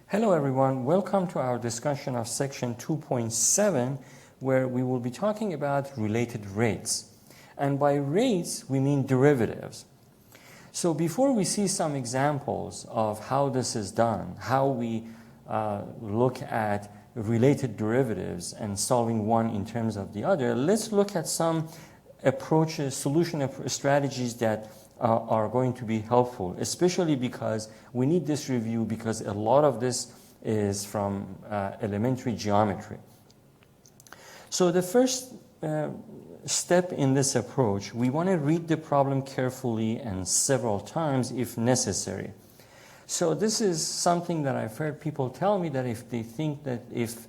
Hello everyone, welcome to our discussion of section 2.7 where we will be talking about related rates. And by rates we mean derivatives. So before we see some examples of how this is done, how we look at related derivatives and solving one in terms of the other, let's look at some approaches, solution strategies that are going to be helpful, especially because we need this review because a lot of this is from elementary geometry. So the first step in this approach, we want to read the problem carefully and several times if necessary. So this is something that I've heard people tell me that if they think that if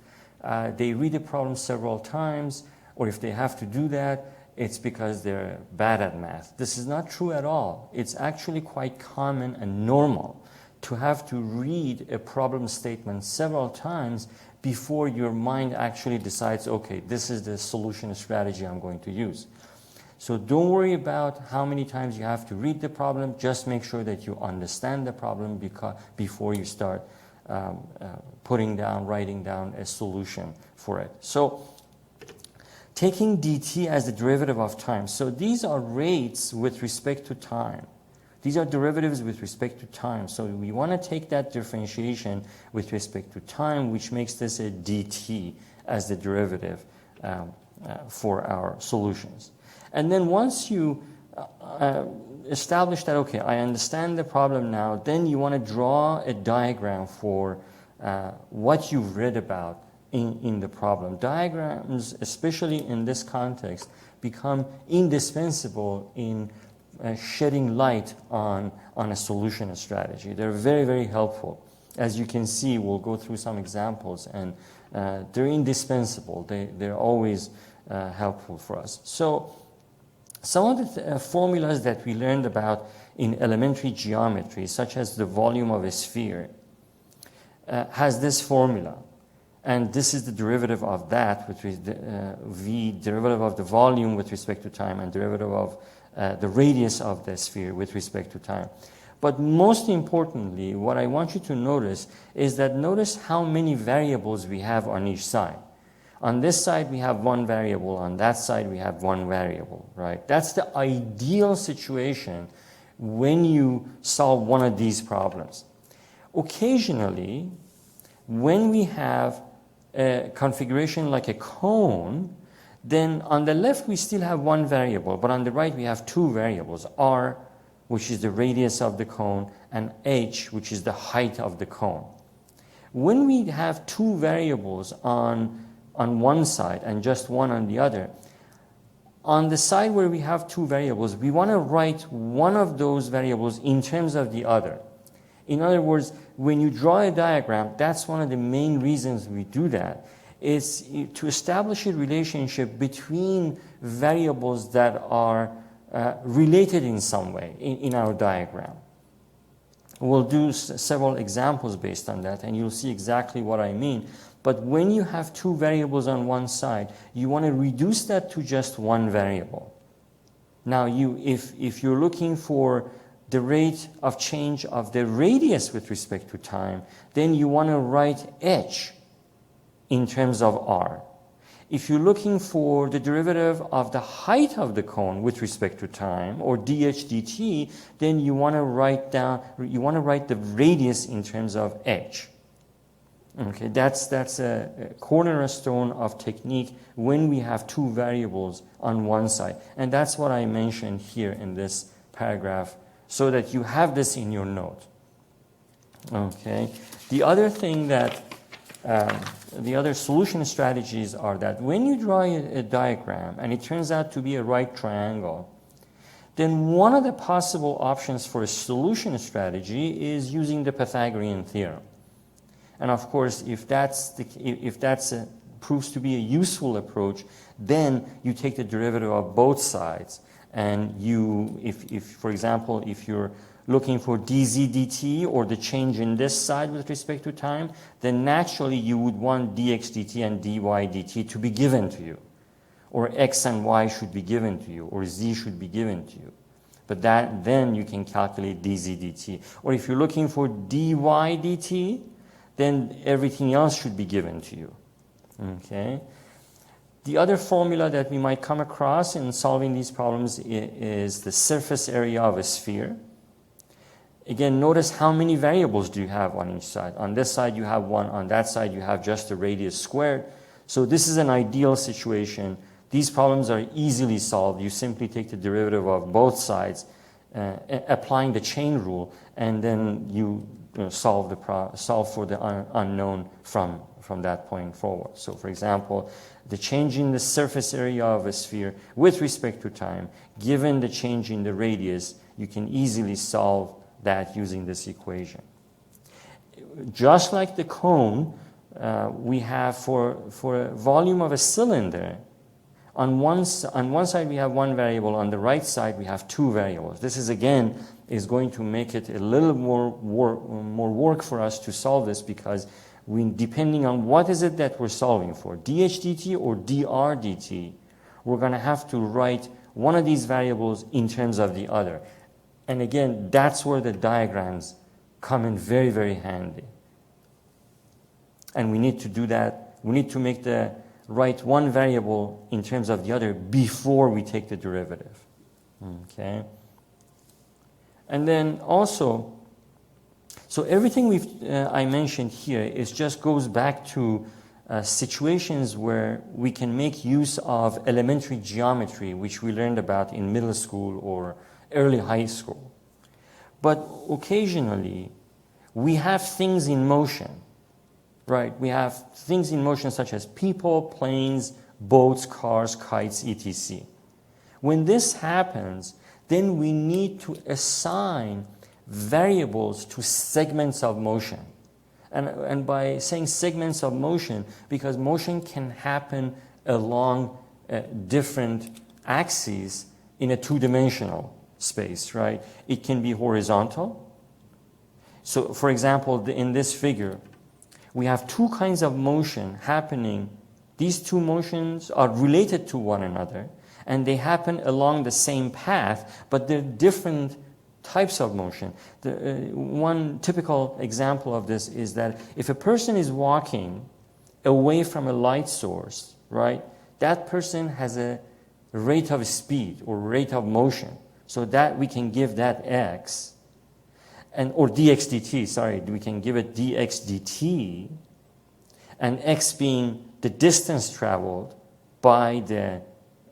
they read the problem several times or if they have to do that, it's because they're bad at math. This is not true at all. It's actually quite common and normal to have to read a problem statement several times before your mind actually decides, okay, this is the solution strategy I'm going to use. So don't worry about how many times you have to read the problem. Just make sure that you understand the problem before you start writing down a solution for it. So taking dt as the derivative of time. So these are rates with respect to time. These are derivatives with respect to time. So we want to take that differentiation with respect to time, which makes this a dt as the derivative for our solutions. And then once you establish that, okay, I understand the problem now, then you want to draw a diagram for what you've read about in the problem. Diagrams, especially in this context, become indispensable in shedding light on a solution strategy. They're very, very helpful. As you can see, we'll go through some examples, and they're indispensable. They're always helpful for us. So some of the formulas that we learned about in elementary geometry, such as the volume of a sphere, has this formula. And this is the derivative of that, which is the v, derivative of the volume with respect to time, and derivative of the radius of the sphere with respect to time. But most importantly, what I want you to notice is that notice how many variables we have on each side. On this side, we have one variable. On that side, we have one variable, right? That's the ideal situation when you solve one of these problems. Occasionally, when we have a configuration like a cone, then on the left we still have one variable, but on the right we have two variables, r, which is the radius of the cone, and h, which is the height of the cone. When we have two variables on one side and just one on the other, on the side where we have two variables, we want to write one of those variables in terms of the other. In other words, when you draw a diagram, that's one of the main reasons we do that, is to establish a relationship between variables that are related in some way in our diagram. We'll do several examples based on that, and you'll see exactly what I mean. But when you have two variables on one side, you want to reduce that to just one variable. Now, if you're looking for the rate of change of the radius with respect to time, then you want to write h in terms of r. If you're looking for the derivative of the height of the cone with respect to time, or dh dt, then you want to write the radius in terms of h. Okay, that's a cornerstone of technique when we have two variables on one side. And that's what I mentioned here in this paragraph, so that you have this in your note. Okay. The other thing that, the other solution strategies are that when you draw a diagram and it turns out to be a right triangle, then one of the possible options for a solution strategy is using the Pythagorean theorem. And of course, if that's proves to be a useful approach, then you take the derivative of both sides. And if for example, if you're looking for dz dt, or the change in this side with respect to time, then naturally you would want dx dt and dy dt to be given to you. Or x and y should be given to you, or z should be given to you. But then you can calculate dz dt. Or if you're looking for dy dt, then everything else should be given to you. Okay. The other formula that we might come across in solving these problems is the surface area of a sphere. Again, notice how many variables do you have on each side. On this side you have one, on that side you have just the radius squared. So this is an ideal situation. These problems are easily solved. You simply take the derivative of both sides, applying the chain rule, and then you solve for the unknown from that point forward. So for example, the change in the surface area of a sphere with respect to time, given the change in the radius, you can easily solve that using this equation. Just like the cone, we have for a volume of a cylinder, on one side we have one variable, on the right side we have two variables. This is again is going to make it a little more work for us to solve this, because depending on what is it that we're solving for, dH dt or dr dt, we're going to have to write one of these variables in terms of the other. And again, that's where the diagrams come in very, very handy. And we need to do that. We need to write one variable in terms of the other before we take the derivative. Okay? And then also, so everything I mentioned here goes back to situations where we can make use of elementary geometry, which we learned about in middle school or early high school. But occasionally, we have things in motion, right? We have things in motion such as people, planes, boats, cars, kites, etc. When this happens, then we need to assign variables to segments of motion. And by saying segments of motion, because motion can happen along different axes in a two-dimensional space, right? It can be horizontal. So, for example, in this figure, we have two kinds of motion happening. These two motions are related to one another, and they happen along the same path, but they're different types of motion. One typical example of this is that if a person is walking away from a light source, right, that person has a rate of speed or rate of motion. So that we can give that x, or dx dt, sorry, we can give it dx dt, and x being the distance traveled by the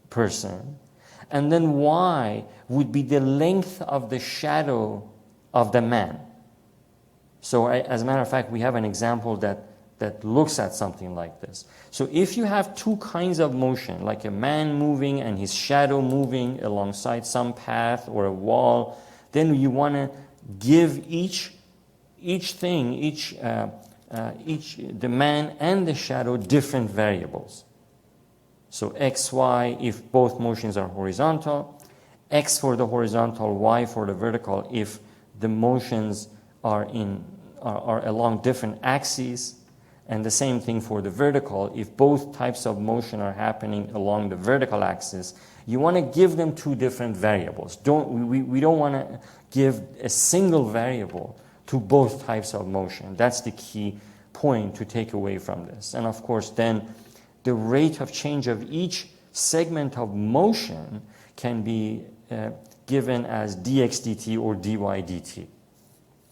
person, and then y would be the length of the shadow of the man. So as a matter of fact, we have an example that looks at something like this. So if you have two kinds of motion, like a man moving and his shadow moving alongside some path or a wall, then you want to give each the man and the shadow different variables. So x, y if both motions are horizontal, x for the horizontal, y for the vertical if the motions are along different axes, and the same thing for the vertical if both types of motion are happening along the vertical axis. You want to give them two different variables. We don't want to give a single variable to both types of motion. That's the key point to take away from this. And of course then the rate of change of each segment of motion can be given as dx dt or dy dt,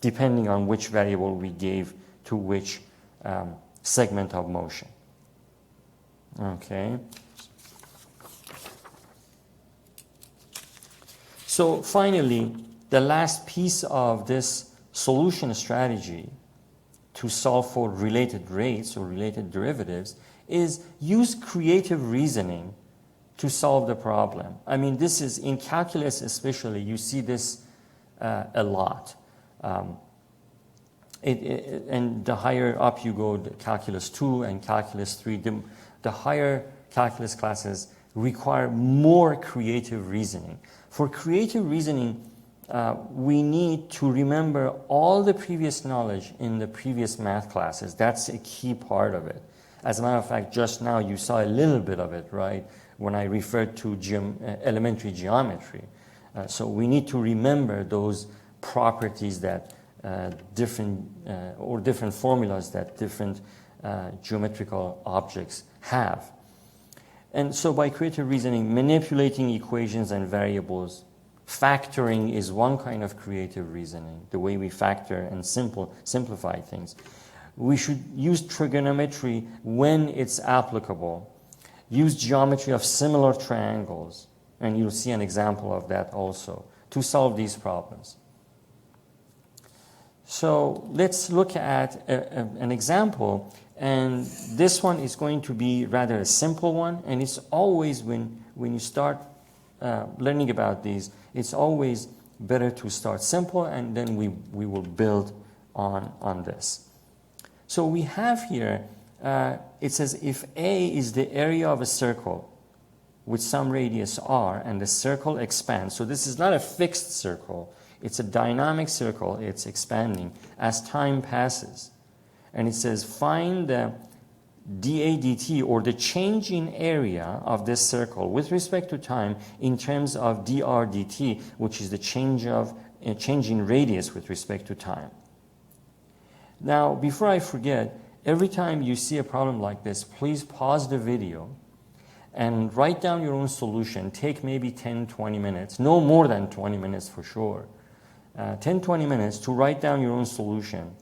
depending on which variable we gave to which segment of motion. Okay. So finally, the last piece of this solution strategy to solve for related rates or related derivatives is use creative reasoning to solve the problem. I mean, this is in calculus especially, you see this a lot. And the higher up you go, the calculus 2 and calculus 3, the higher calculus classes require more creative reasoning. For creative reasoning, we need to remember all the previous knowledge in the previous math classes. That's a key part of it. As a matter of fact, just now you saw a little bit of it, right, when I referred to elementary geometry. So we need to remember those properties that different formulas that different geometrical objects have. And so by creative reasoning, manipulating equations and variables, factoring is one kind of creative reasoning, the way we factor and simplify things. We should use trigonometry when it's applicable. Use geometry of similar triangles, and you'll see an example of that also, to solve these problems. So let's look at an example, and this one is going to be rather a simple one, and it's always when you start learning about these, it's always better to start simple, and then we will build on this. So we have here, it says if A is the area of a circle with some radius r, and the circle expands. So this is not a fixed circle. It's a dynamic circle. It's expanding as time passes. And it says find the dA dt, or the change in area of this circle with respect to time in terms of dr dt, which is the change in radius with respect to time. Now, before I forget, every time you see a problem like this, please pause the video and write down your own solution. Take maybe 10, 20 minutes, no more than 20 minutes for sure. 10, 20 minutes to write down your own solution.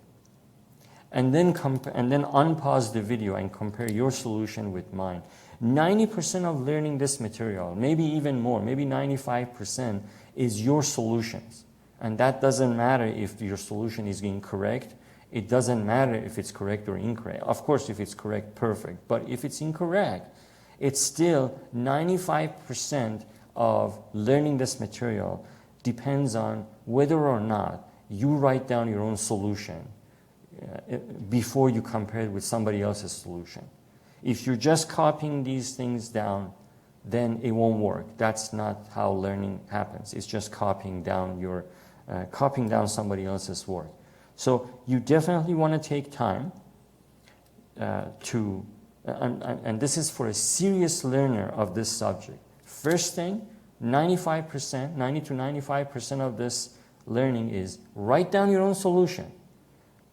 And then unpause the video and compare your solution with mine. 90% of learning this material, maybe even more, maybe 95%, is your solutions. And that doesn't matter if your solution is incorrect. It doesn't matter if it's correct or incorrect. Of course, if it's correct, perfect. But if it's incorrect, it's still 95% of learning this material depends on whether or not you write down your own solution before you compare it with somebody else's solution. If you're just copying these things down, then it won't work. That's not how learning happens. It's just copying down somebody else's work. So you definitely want to take time and this is for a serious learner of this subject. First thing, 90 to 95% of this learning is write down your own solution.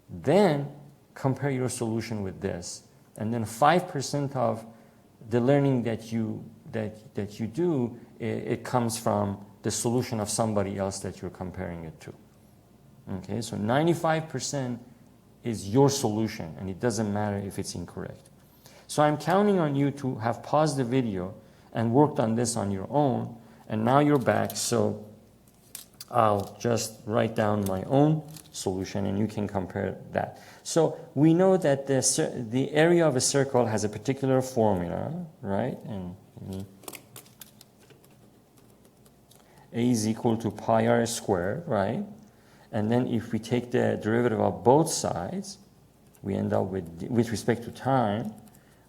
Then compare your solution with this. And then 5% of the learning that you do, it comes from the solution of somebody else that you're comparing it to. Okay, so 95% is your solution, and it doesn't matter if it's incorrect. So I'm counting on you to have paused the video and worked on this on your own, and now you're back, so I'll just write down my own solution and you can compare that. So we know that the area of a circle has a particular formula, right? And A is equal to pi r squared, right? And then if we take the derivative of both sides, we end up with respect to time,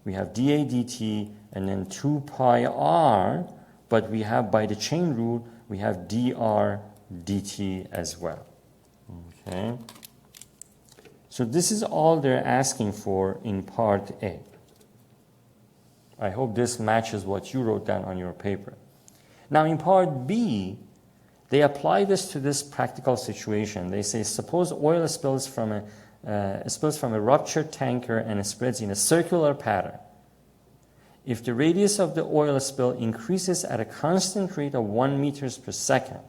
we have dA dt and then 2 pi r, but we have, by the chain rule, we have dr dt as well. Okay. So this is all they're asking for in part A. I hope this matches what you wrote down on your paper. Now in part B, they apply this to this practical situation. They say, suppose oil spills from a ruptured tanker and it spreads in a circular pattern. If the radius of the oil spill increases at a constant rate of 1 meters per second,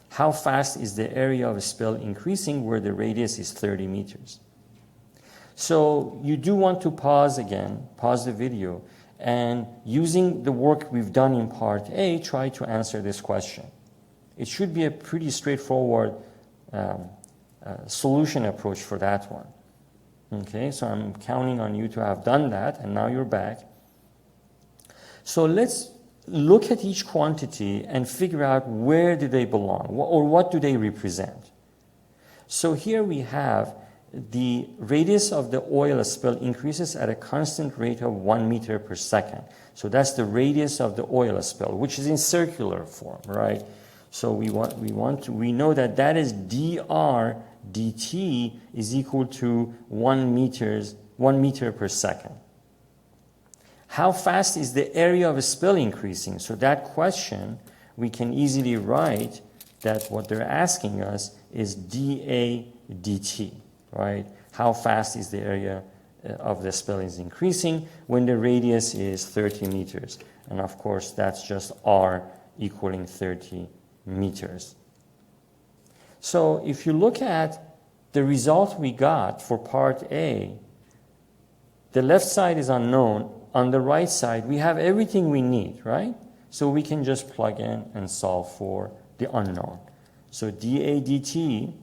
how fast is the area of a spill increasing where the radius is 30 meters? So you do want to pause the video, and using the work we've done in part A, try to answer this question. It should be a pretty straightforward solution approach for that one. Okay, so I'm counting on you to have done that, and now you're back. So let's look at each quantity and figure out where do they belong, or what do they represent. So here we have the radius of the oil spill increases at a constant rate of 1 meter per second. So that's the radius of the oil spill, which is in circular form, right? So we know that is dr dt is equal to 1 meter per second. How fast is the area of a spill increasing? So that question we can easily write that what they're asking us is dA dt, right? How fast is the area of the spell is increasing when the radius is 30 meters. And of course, that's just r equaling 30 meters. So if you look at the result we got for part A, the left side is unknown. On the right side, we have everything we need, right? So we can just plug in and solve for the unknown. So dA dt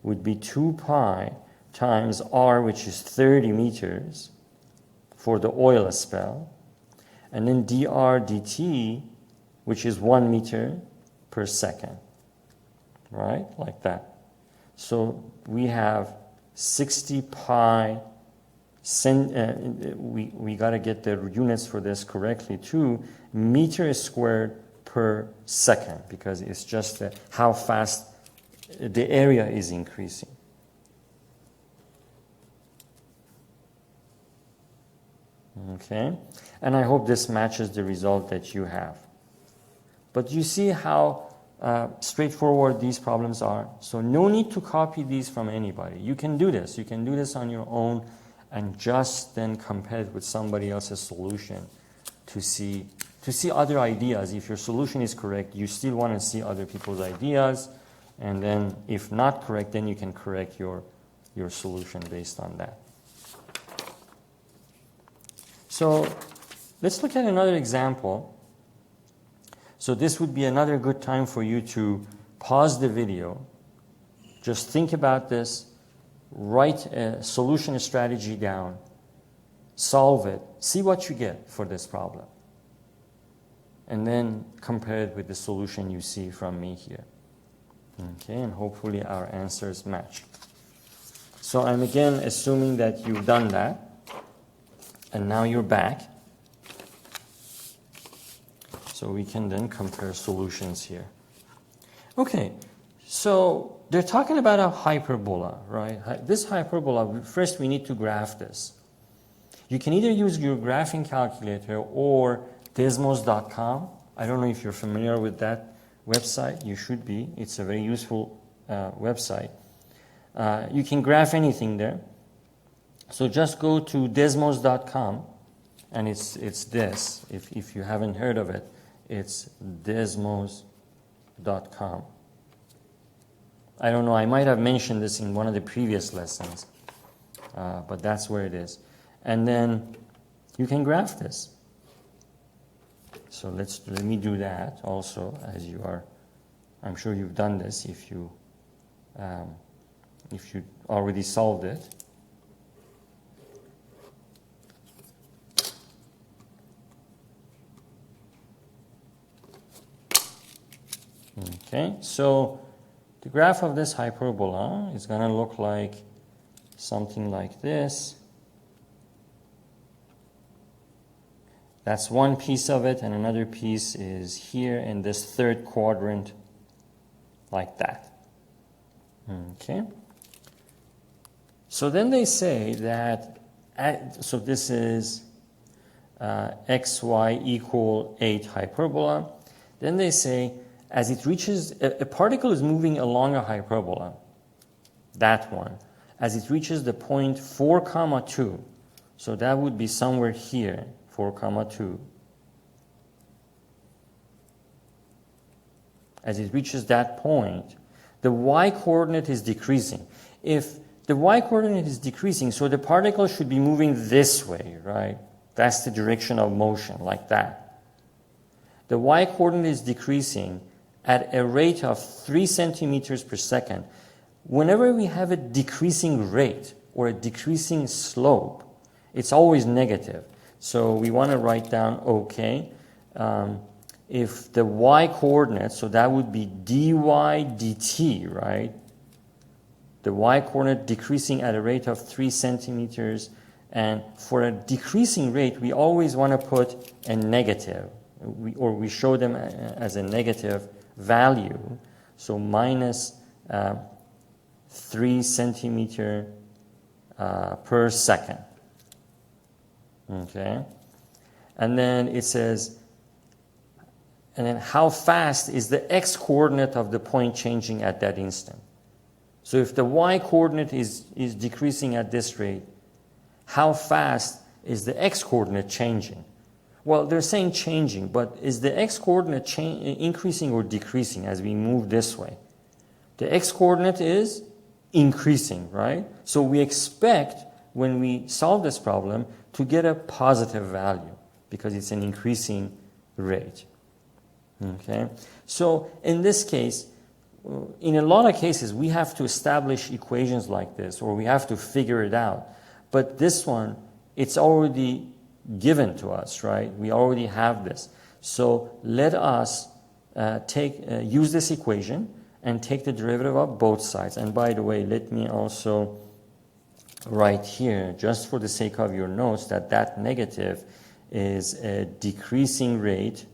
would be 2 pi times r, which is 30 meters for the oil spell, and then dr dt, which is 1 meter per second, right? Like that. So we have 60 pi, we got to get the units for this correctly too, meters squared per second, because it's just how fast the area is increasing. Okay, and I hope this matches the result that you have. But you see how straightforward these problems are. So no need to copy these from anybody. You can do this. You can do this on your own and just then compare it with somebody else's solution to see other ideas. If your solution is correct, you still want to see other people's ideas. And then if not correct, then you can correct your solution based on that. So let's look at another example. So this would be another good time for you to pause the video, just think about this, write a solution strategy down, solve it, see what you get for this problem, and then compare it with the solution you see from me here. Okay, and hopefully our answers match. So I'm again assuming that you've done that, and now you're back. So we can then compare solutions here. Okay, so they're talking about a hyperbola, right? This hyperbola, first we need to graph this. You can either use your graphing calculator or Desmos.com. I don't know if you're familiar with that website. You should be. It's a very useful website. You can graph anything there. So just go to Desmos.com, and it's this. If you haven't heard of it, it's Desmos.com. I don't know, I might have mentioned this in one of the previous lessons, but that's where it is. And then you can graph this. So let me do that also, as you are. I'm sure you've done this if you already solved it. Okay, so the graph of this hyperbola is going to look like something like this. That's one piece of it, and another piece is here in this third quadrant, like that. Okay. So then they say that, so this is xy equal 8 hyperbola. Then they say, as it reaches, a particle is moving along a hyperbola, that one, as it reaches the point 4, 2. So that would be somewhere here, 4, 2. As it reaches that point, the y-coordinate is decreasing. If the y-coordinate is decreasing, so the particle should be moving this way, right? That's the direction of motion, like that. The y-coordinate is decreasing at a rate of 3 centimeters per second. Whenever we have a decreasing rate or a decreasing slope, it's always negative. So we want to write down, okay, if the y-coordinate, so that would be dy dt, right? The y-coordinate decreasing at a rate of 3 centimeters. And for a decreasing rate, we always want to put a negative, or we show them as a negative value. So minus 3 centimeter per second. Okay, and then it says and then how fast is the x-coordinate of the point changing at that instant. So if the y-coordinate is decreasing at this rate, how fast is the x-coordinate changing? Well, they're saying changing, but is the x-coordinate increasing or decreasing as we move this way? The x-coordinate is increasing, right? So we expect when we solve this problem to get a positive value because it's an increasing rate. Okay? So in this case, in a lot of cases, we have to establish equations like this, or we have to figure it out. But this one, it's already given to us, right? We already have this. So let us use this equation and take the derivative of both sides. And by the way, let me also write here, just for the sake of your notes, that negative is a decreasing rate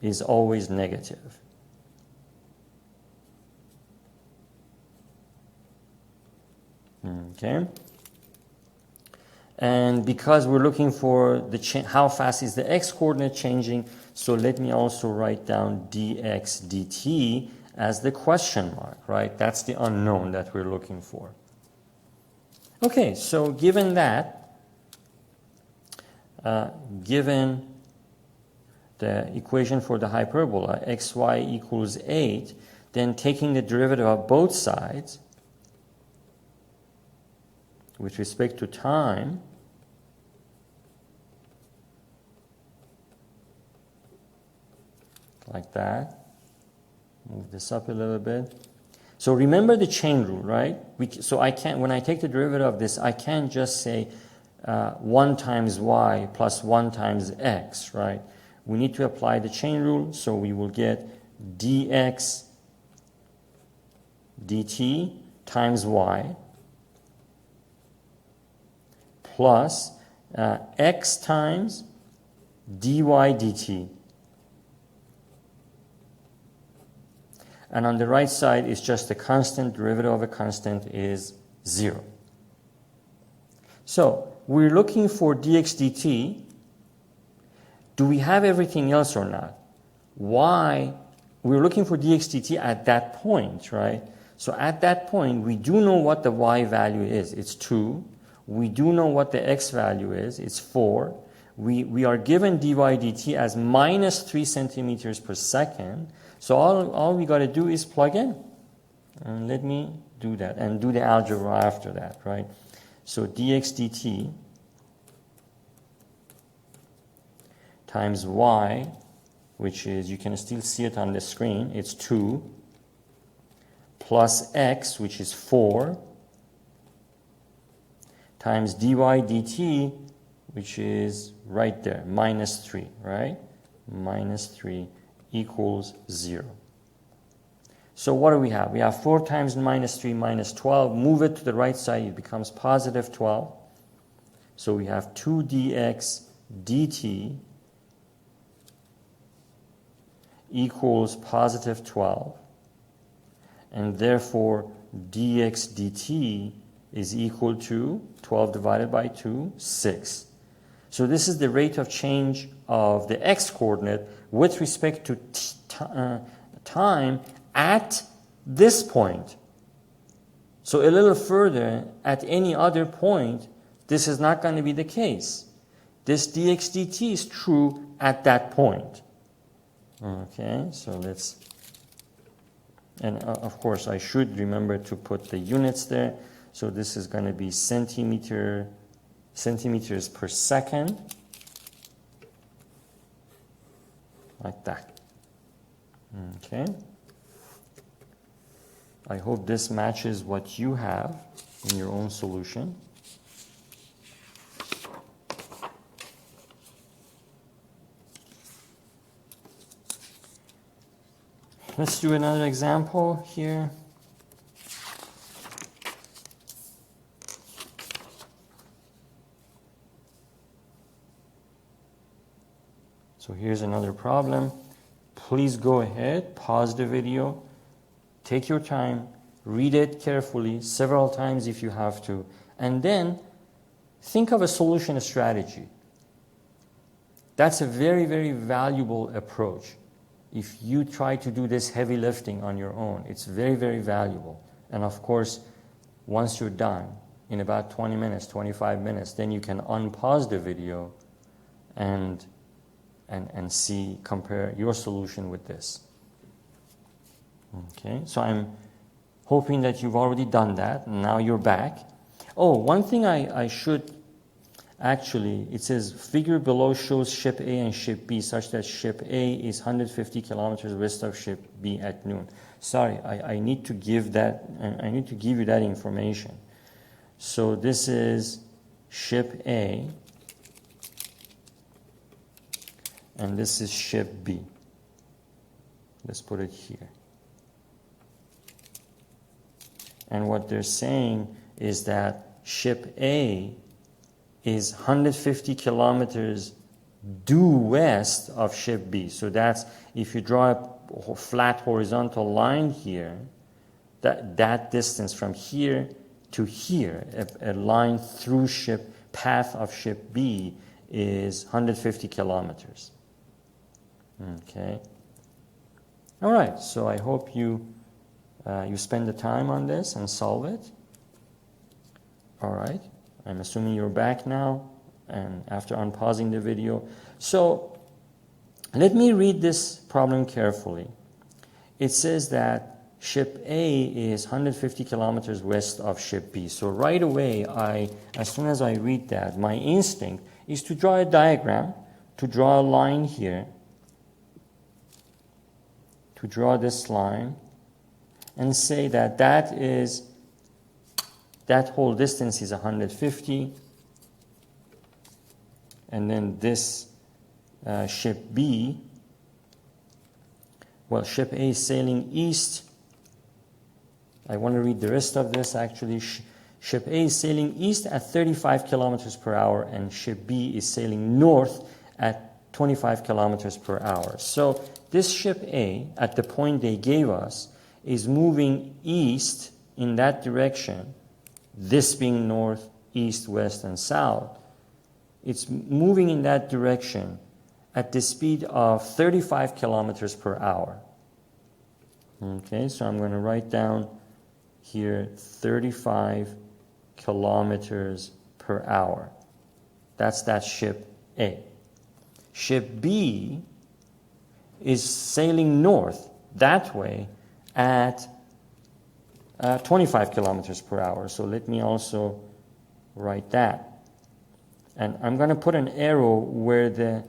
is always negative. Okay. And because we're looking for how fast is the x-coordinate changing, so let me also write down dx dt as the question mark, right? That's the unknown that we're looking for. Okay, so given that, given the equation for the hyperbola, xy equals 8, then taking the derivative of both sides with respect to time, like that. Move this up a little bit. So remember the chain rule, right? So I can't, when I take the derivative of this, I can't just say 1 times y plus 1 times x, right? We need to apply the chain rule, so we will get dx dt times y plus x times dy dt. And on the right side is just a constant. Derivative of a constant is 0. So we're looking for dx dt. Do we have everything else or not? Why? We're looking for dx dt at that point, right? So at that point, we do know what the y value is. It's 2. We do know what the x value is. It's 4. We are given dy dt as minus 3 centimeters per second. So all we got to do is plug in. And let me do that and do the algebra after that, right? So dx dt times y, which is, you can still see it on the screen, it's 2, plus x, which is 4, times dy dt, which is right there, minus 3, right? Minus 3 equals 0. So what do we have? We have 4 times minus 3 minus 12. Move it to the right side, it becomes positive 12. So we have 2 dx dt equals positive 12. And therefore, dx dt is equal to 12 divided by 2, 6. So this is the rate of change of the x-coordinate with respect to time at this point. So a little further, at any other point, this is not going to be the case. This dx dt is true at that point. Okay, so let's, and of course I should remember to put the units there. So this is going to be centimeters per second, like that. Okay. I hope this matches what you have in your own solution. Let's do another example here. So here's another problem. Please go ahead, pause the video, take your time, read it carefully, several times if you have to, and then think of a solution strategy. That's a very, very valuable approach. If you try to do this heavy lifting on your own, it's very, very valuable. And of course, once you're done, in about 20 minutes, 25 minutes, then you can unpause the video and see, compare your solution with this. Okay, so I'm hoping that you've already done that, and now you're back. Oh, one thing I should actually, it says figure below shows ship A and ship B such that ship A is 150 kilometers west of ship B at noon. Sorry, I need to give that, I need to give you that information. So this is ship A, and this is ship B. Let's put it here. And what they're saying is that ship A is 150 kilometers due west of ship B. So that's, if you draw a flat horizontal line here, that distance from here to here, a line through path of ship B is 150 kilometers. Okay. All right, so I hope you spend the time on this and solve it. All right, I'm assuming you're back now and after unpausing the video. So let me read this problem carefully. It says that ship A is 150 kilometers west of ship B. So right away, as soon as I read that, my instinct is to draw a diagram, to draw a line here, to draw this line, and say that that whole distance is 150, and then this ship B, well, ship A is sailing east. I want to read the rest of this actually. Ship A is sailing east at 35 kilometers per hour, and ship B is sailing north at 25 kilometers per hour. So this ship A, at the point they gave us, is moving east in that direction, this being north, east, west, and south. It's moving in that direction at the speed of 35 kilometers per hour. Okay, so I'm going to write down here 35 kilometers per hour. That's that ship A. Ship B is sailing north that way at 25 kilometers per hour. So let me also write that. And I'm going to put an arrow where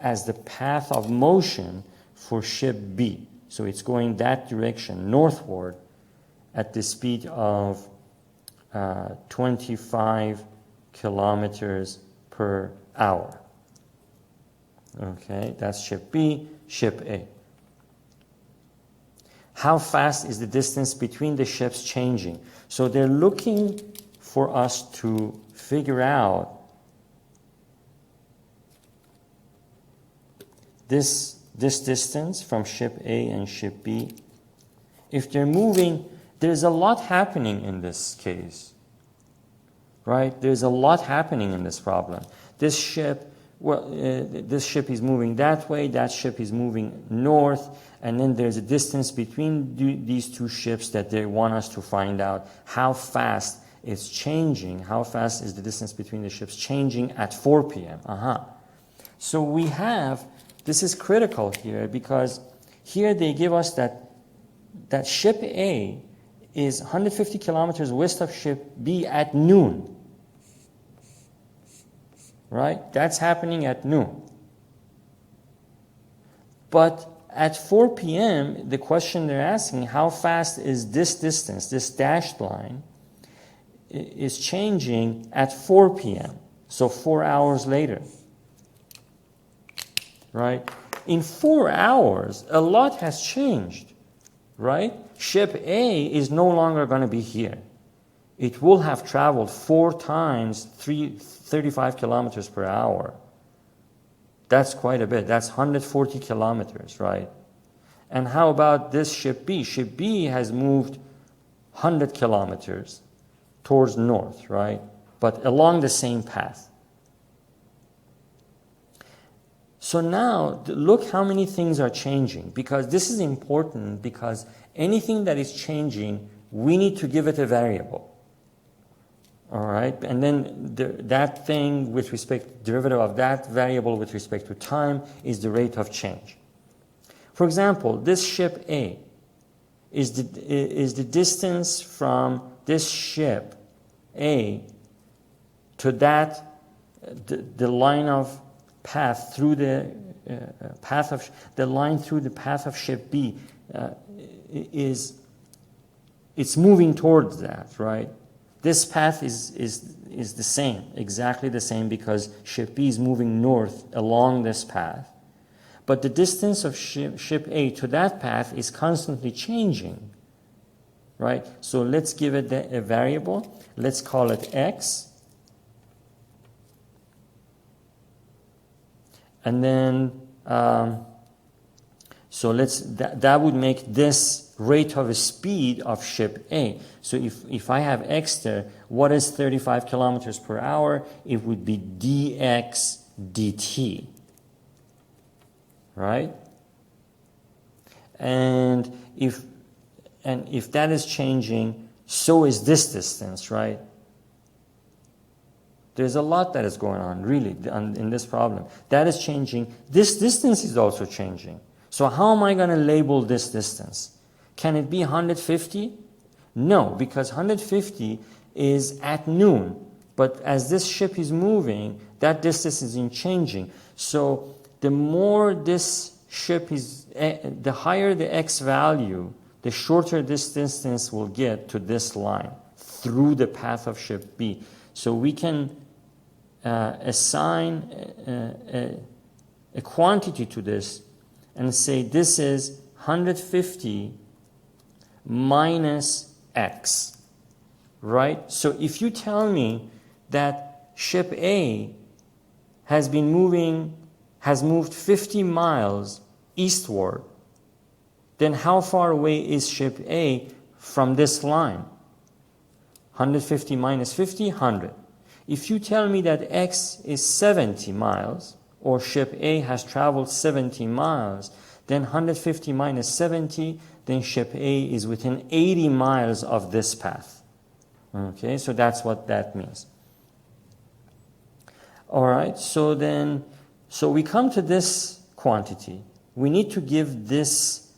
as the path of motion for ship B. So it's going that direction, northward, at the speed of 25 kilometers per hour. Okay, that's ship B, ship A. How fast is the distance between the ships changing? So they're looking for us to figure out this distance from ship A and ship B. If they're moving, there's a lot happening in this case, right? There's a lot happening in this problem. This ship, this ship is moving that way, that ship is moving north, and then there's a distance between these two ships that they want us to find out how fast it's changing, how fast is the distance between the ships changing at 4 p.m. So we have, this is critical here because here they give us that ship A is 150 kilometers west of ship B at noon. Right? That's happening at noon. But at 4 p.m., the question they're asking, how fast is this distance, this dashed line, is changing at 4 p.m., so 4 hours later. Right? In 4 hours, a lot has changed. Right? Ship A is no longer going to be here. It will have traveled 4 times 35 kilometers per hour. That's quite a bit. That's 140 kilometers, right? And how about this ship B? Ship B has moved 100 kilometers towards north, right? But along the same path. So now look how many things are changing, because this is important, because anything that is changing, we need to give it a variable. All right, and then that thing with respect, derivative of that variable with respect to time is the rate of change. For example, this ship A is the distance from this ship A to that, the line of path through the path of the line through the path of ship B it's moving towards that, right? This path is the same, exactly the same, because ship B is moving north along this path. But the distance of ship A to that path is constantly changing, right? So let's give it a variable. Let's call it x. And then, so that would make this rate of speed of ship A. So if I have x there, what is 35 kilometers per hour? It would be dx dt, right? And if that is changing, so is this distance, right? There's a lot that is going on, really, in this problem. That is changing. This distance is also changing. So how am I going to label this distance? Can it be 150? No, because 150 is at noon. But as this ship is moving, that distance is changing. So the more this ship is, the higher the x value, the shorter this distance will get to this line through the path of ship B. So we can assign a quantity to this and say this is 150 minus x, right? So if you tell me that ship A has moved 50 miles eastward, then how far away is ship A from this line? 150 minus 50, 100. If you tell me that x is 70 miles, or ship A has traveled 70 miles, then 150 minus 70, then ship A is within 80 miles of this path. Okay, so that's what that means. All right, so we come to this quantity. We need to give this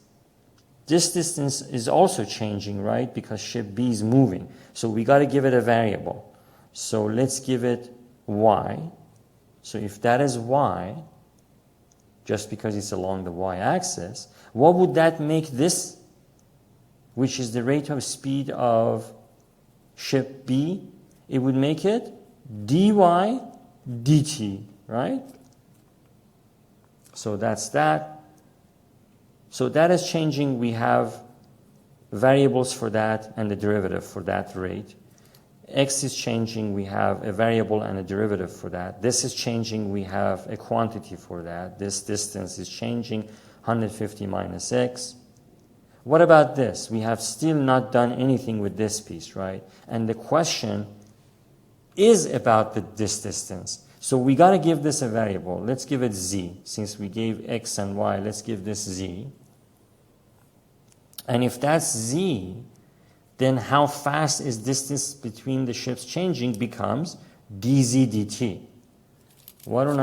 distance is also changing, right? Because ship B is moving. So we got to give it a variable. So let's give it y. So if that is y, just because it's along the y-axis, what would that make this, which is the rate of speed of ship B? It would make it dy dt, right? So that's that. So that is changing. We have variables for that and the derivative for that rate. X is changing, we have a variable and a derivative for that. This is changing, we have a quantity for that. This distance is changing, 150 minus x. What about this? We have still not done anything with this piece, right? And the question is about this distance. So we got to give this a variable. Let's give it z. Since we gave x and y, let's give this z. And if that's z, then how fast is distance between the ships changing becomes dz dt. Why don't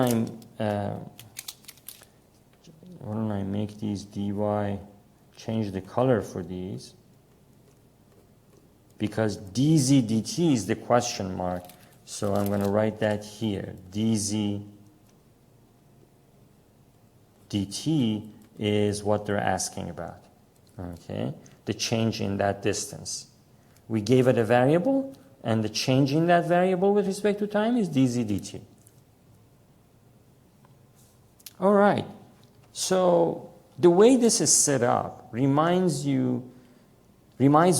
I make these dy, change the color for these? Because dz dt is the question mark. So I'm going to write that here. dz dt is what they're asking about. Okay? The change in that distance. We gave it a variable, and the change in that variable with respect to time is dz dt. All right. So the way this is set up reminds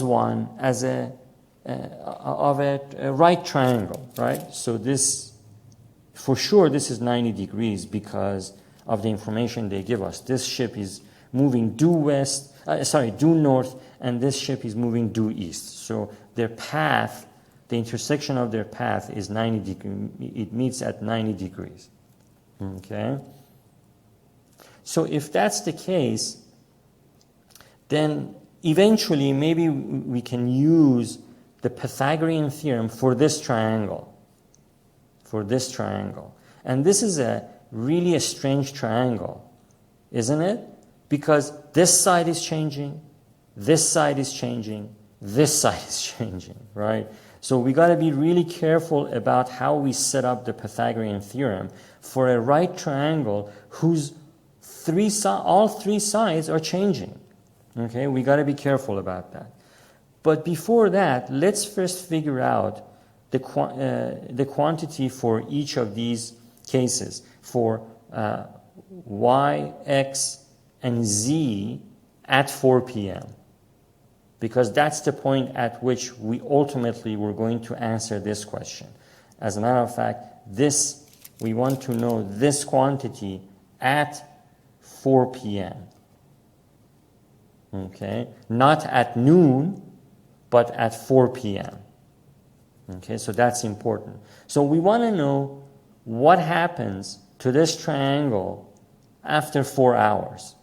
one as of a right triangle, right? So this, for sure, this is 90 degrees because of the information they give us. This ship is moving due north, and this ship is moving due east. So their path, the intersection of their path is 90 degrees. It meets at 90 degrees. Okay? So if that's the case, then eventually maybe we can use the Pythagorean theorem for this triangle. For this triangle. And this is really a strange triangle, isn't it? Because this side is changing, this side is changing, this side is changing, right? So we got to be really careful about how we set up the Pythagorean theorem for a right triangle whose all three sides are changing. Okay, we got to be careful about that. But before that, let's first figure out the quantity for each of these cases, for y, x, and z at 4 p.m. Because that's the point at which we ultimately were going to answer this question. As a matter of fact, we want to know this quantity at 4 p.m. Okay, not at noon, but at 4 p.m. Okay, so that's important. So we want to know what happens to this triangle after 4 hours.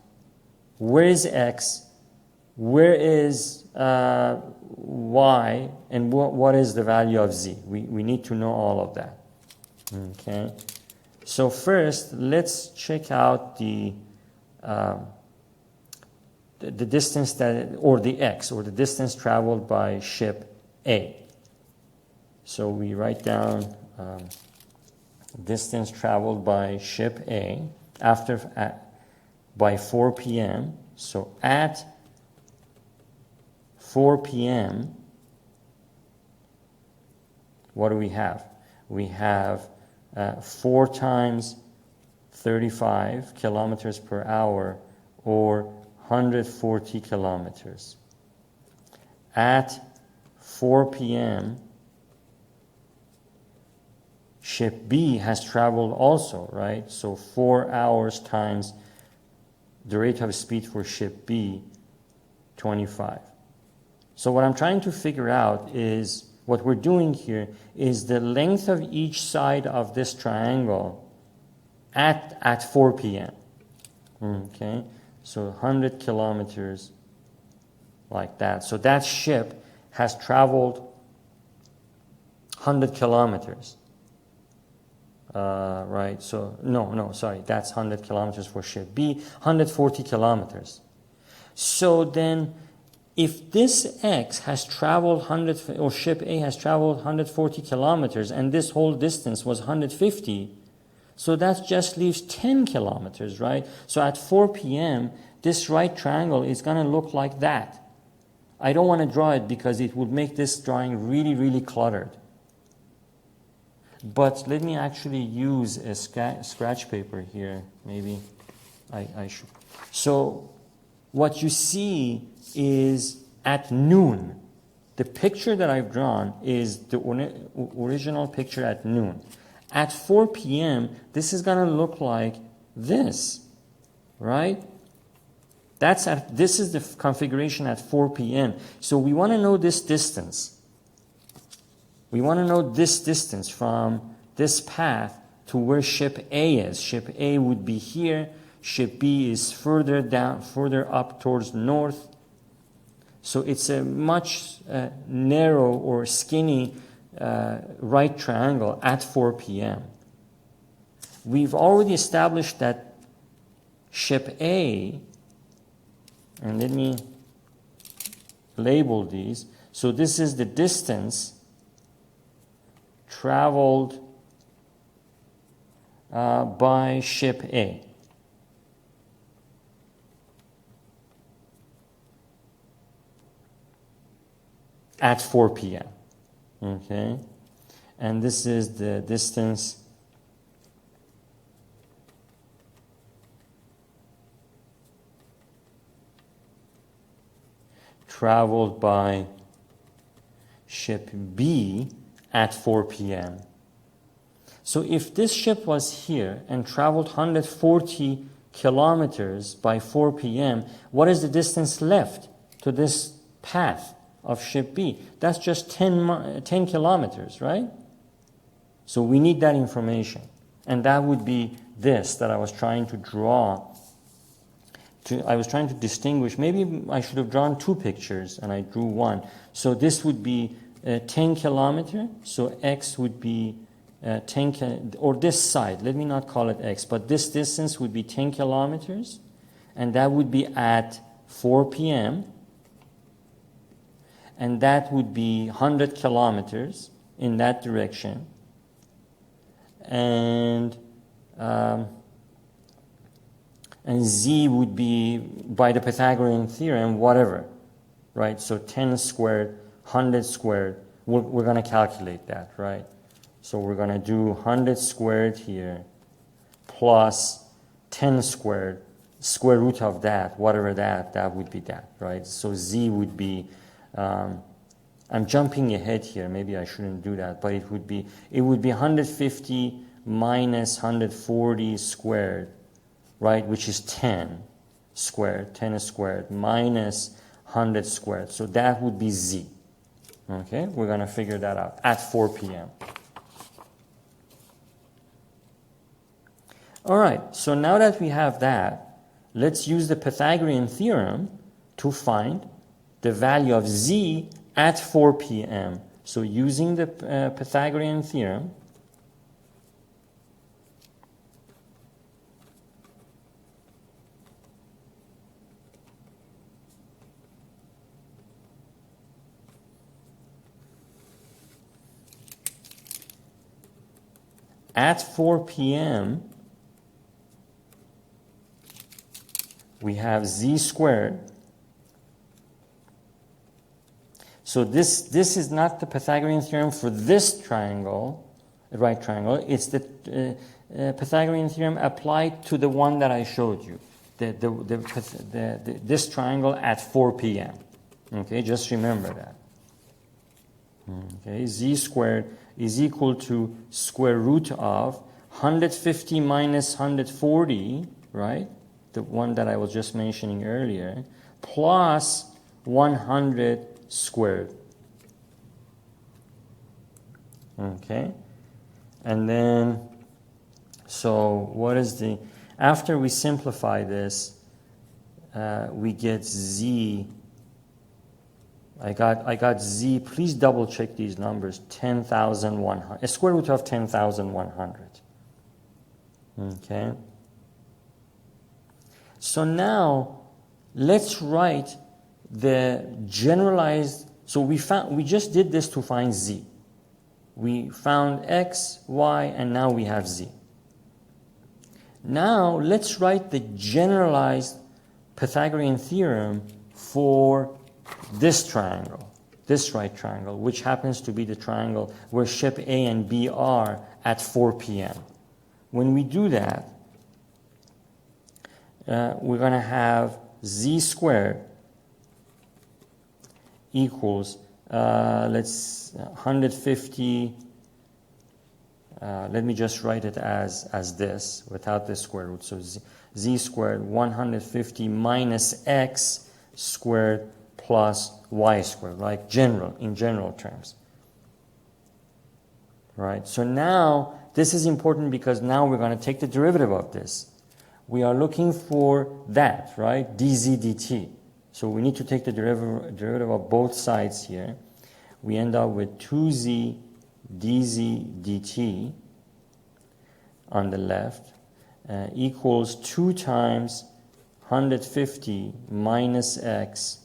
Where is x? Where is y? And what is the value of z? We need to know all of that. Okay, so first let's check out the distance the distance traveled by ship A. So we write down distance traveled by ship A by 4 p.m. So at 4 p.m., what do we have? We have 4 times 35 kilometers per hour, or 140 kilometers. At 4 p.m., ship B has traveled also, right? So 4 hours times the rate of speed for ship B, 25. So what I'm trying to figure out is, what we're doing here is the length of each side of this triangle at 4 p.m. Okay? So 100 kilometers, like that. So that ship has traveled 100 kilometers. Right, so, sorry, that's 100 kilometers for ship B, 140 kilometers. So then, if this x has traveled or ship A has traveled 140 kilometers, and this whole distance was 150, so that just leaves 10 kilometers, right? So at 4 p.m., this right triangle is going to look like that. I don't want to draw it because it would make this drawing really, really cluttered. But let me actually use a scratch paper here. Maybe I should. So what you see is at noon. The picture that I've drawn is the original picture at noon. At 4 p.m., this is going to look like this, right? This is the configuration at 4 p.m. So we want to know this distance. We want to know this distance from this path to where ship A is. Ship A would be here. Ship B is further up towards the north. So it's a much narrow or skinny right triangle at 4 p.m. We've already established that ship A, and let me label these. So this is the distance traveled by ship A. At 4 p.m. Okay? And this is the distance traveled by ship B at 4 p.m. So if this ship was here and traveled 140 kilometers by 4 p.m., what is the distance left to this path of ship B? That's just 10 kilometers, right? So we need that information. And that would be this that I was trying to draw I was trying to distinguish. Maybe I should have drawn two pictures, and I drew one. So this would be 10 kilometer. So x would be 10, or this side. Let me not call it x, but this distance would be 10 kilometers, and that would be at 4 p.m. And that would be 100 kilometers in that direction. And z would be, by the Pythagorean theorem, whatever, right? So 10 squared, 100 squared, we're going to calculate that, right? So we're going to do 100 squared here plus 10 squared, square root of that, whatever that would be that, right? So z would be, I'm jumping ahead here, maybe I shouldn't do that, but it would be 150 minus 140 squared, right, which is 10 squared, minus 100 squared. So that would be z. Okay, we're going to figure that out at 4 p.m. All right, so now that we have that, let's use the Pythagorean theorem to find the value of z at 4 p.m. So using the Pythagorean theorem, at 4 p.m., we have z squared. So this is not the Pythagorean theorem for this triangle, the right triangle. It's the Pythagorean theorem applied to the one that I showed you, this triangle at 4 p.m. Okay, just remember that. Okay, z squared is equal to square root of 150 minus 140, right? The one that I was just mentioning earlier, plus 100 squared. Okay, and then, so what is after we simplify this, we get z. I got z, please double check these numbers, 10,100, a square root of 10,100. Okay. So now let's write the generalized, so we just did this to find z. We found x, y, and now we have z. Now let's write the generalized Pythagorean theorem for this triangle, this right triangle, which happens to be the triangle where ship A and B are at 4 p.m. When we do that, we're going to have z squared equals, 150, let me just write it as this, without the square root. So z squared, 150 minus x squared plus y squared, like in general terms. Right, so now this is important because now we're going to take the derivative of this. We are looking for that, right, dz dt. So we need to take the derivative of both sides here. We end up with 2z dz dt on the left equals 2 times 150 minus x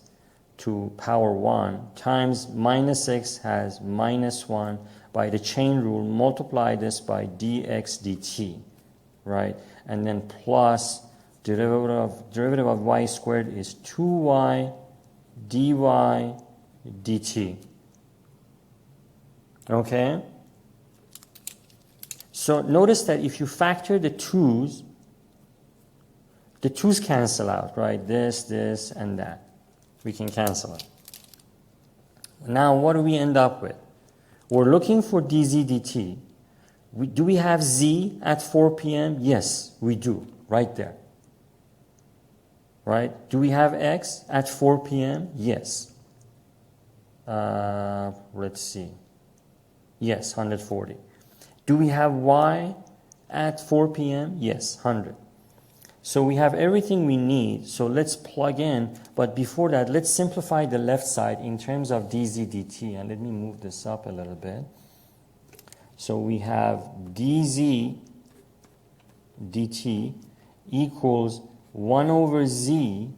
to power 1 times minus x has minus 1. By the chain rule, multiply this by dx dt, right? And then plus derivative of y squared is 2y dy dt. Okay? So notice that if you factor the 2's cancel out, right? This, and that. We can cancel it. Now what do we end up with? We're looking for dz dt. Do we have z at 4 p.m.? Yes, we do, right there. Right? Do we have x at 4 p.m.? Yes. Let's see. Yes, 140. Do we have y at 4 p.m.? Yes, 100. So we have everything we need. So let's plug in. But before that, let's simplify the left side in terms of dz dt. And let me move this up a little bit. So we have dz dt equals 1 over z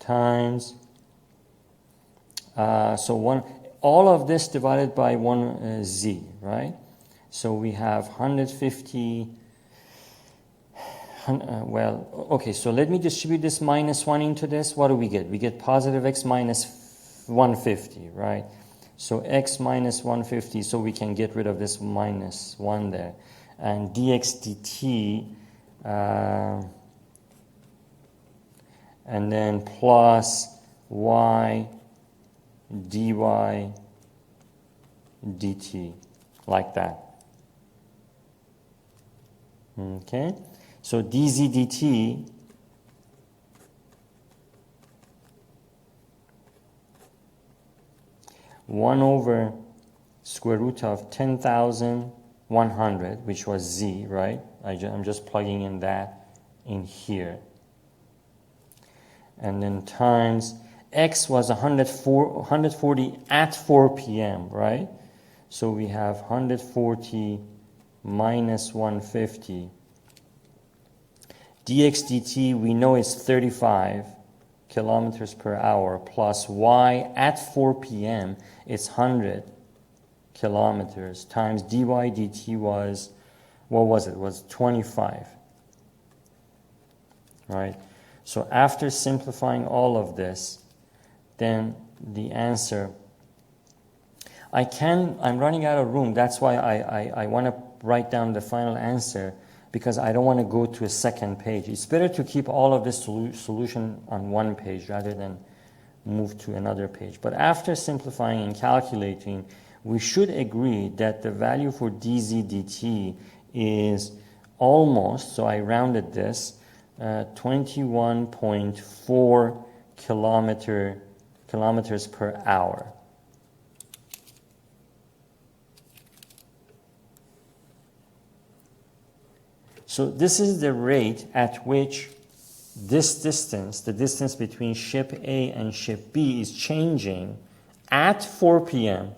times, all of this divided by 1 z, right? So we have 150, so let me distribute this minus 1 into this. What do we get? We get positive x minus 150, right? So x minus 150, so we can get rid of this minus 1 there. And dx dt, and then plus y dy dt, like that. Okay, so dz dt one over square root of 10,100, which was z, right? I'm just plugging in that in here. And then times x was 140 at 4 p.m., right? So we have 140 minus 150. dx dt, we know is 35 kilometers per hour, plus y at 4 p.m., it's 100 kilometers, times dy dt was, what was it? It was 25, right? So after simplifying all of this, then the answer, I'm running out of room. That's why I want to write down the final answer, because I don't want to go to a second page. It's better to keep all of this solution on one page rather than move to another page. But after simplifying and calculating, we should agree that the value for dz dt is almost, so I rounded this, 21.4 kilometers per hour. So this is the rate at which this distance, the distance between ship A and ship B, is changing at 4 p.m.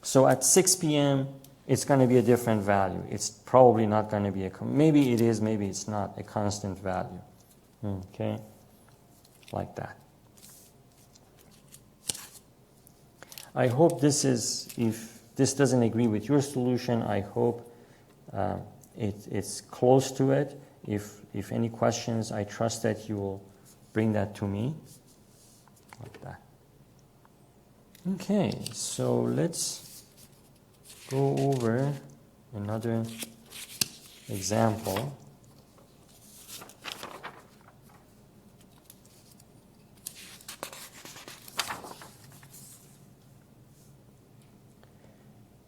So at 6 p.m., it's going to be a different value. It's probably not going to be maybe it is, maybe it's not a constant value. Okay, like that. I hope this is, if this doesn't agree with your solution, I hope it's close to it. If any questions, I trust that you will bring that to me, like that. Okay, so let's go over another example.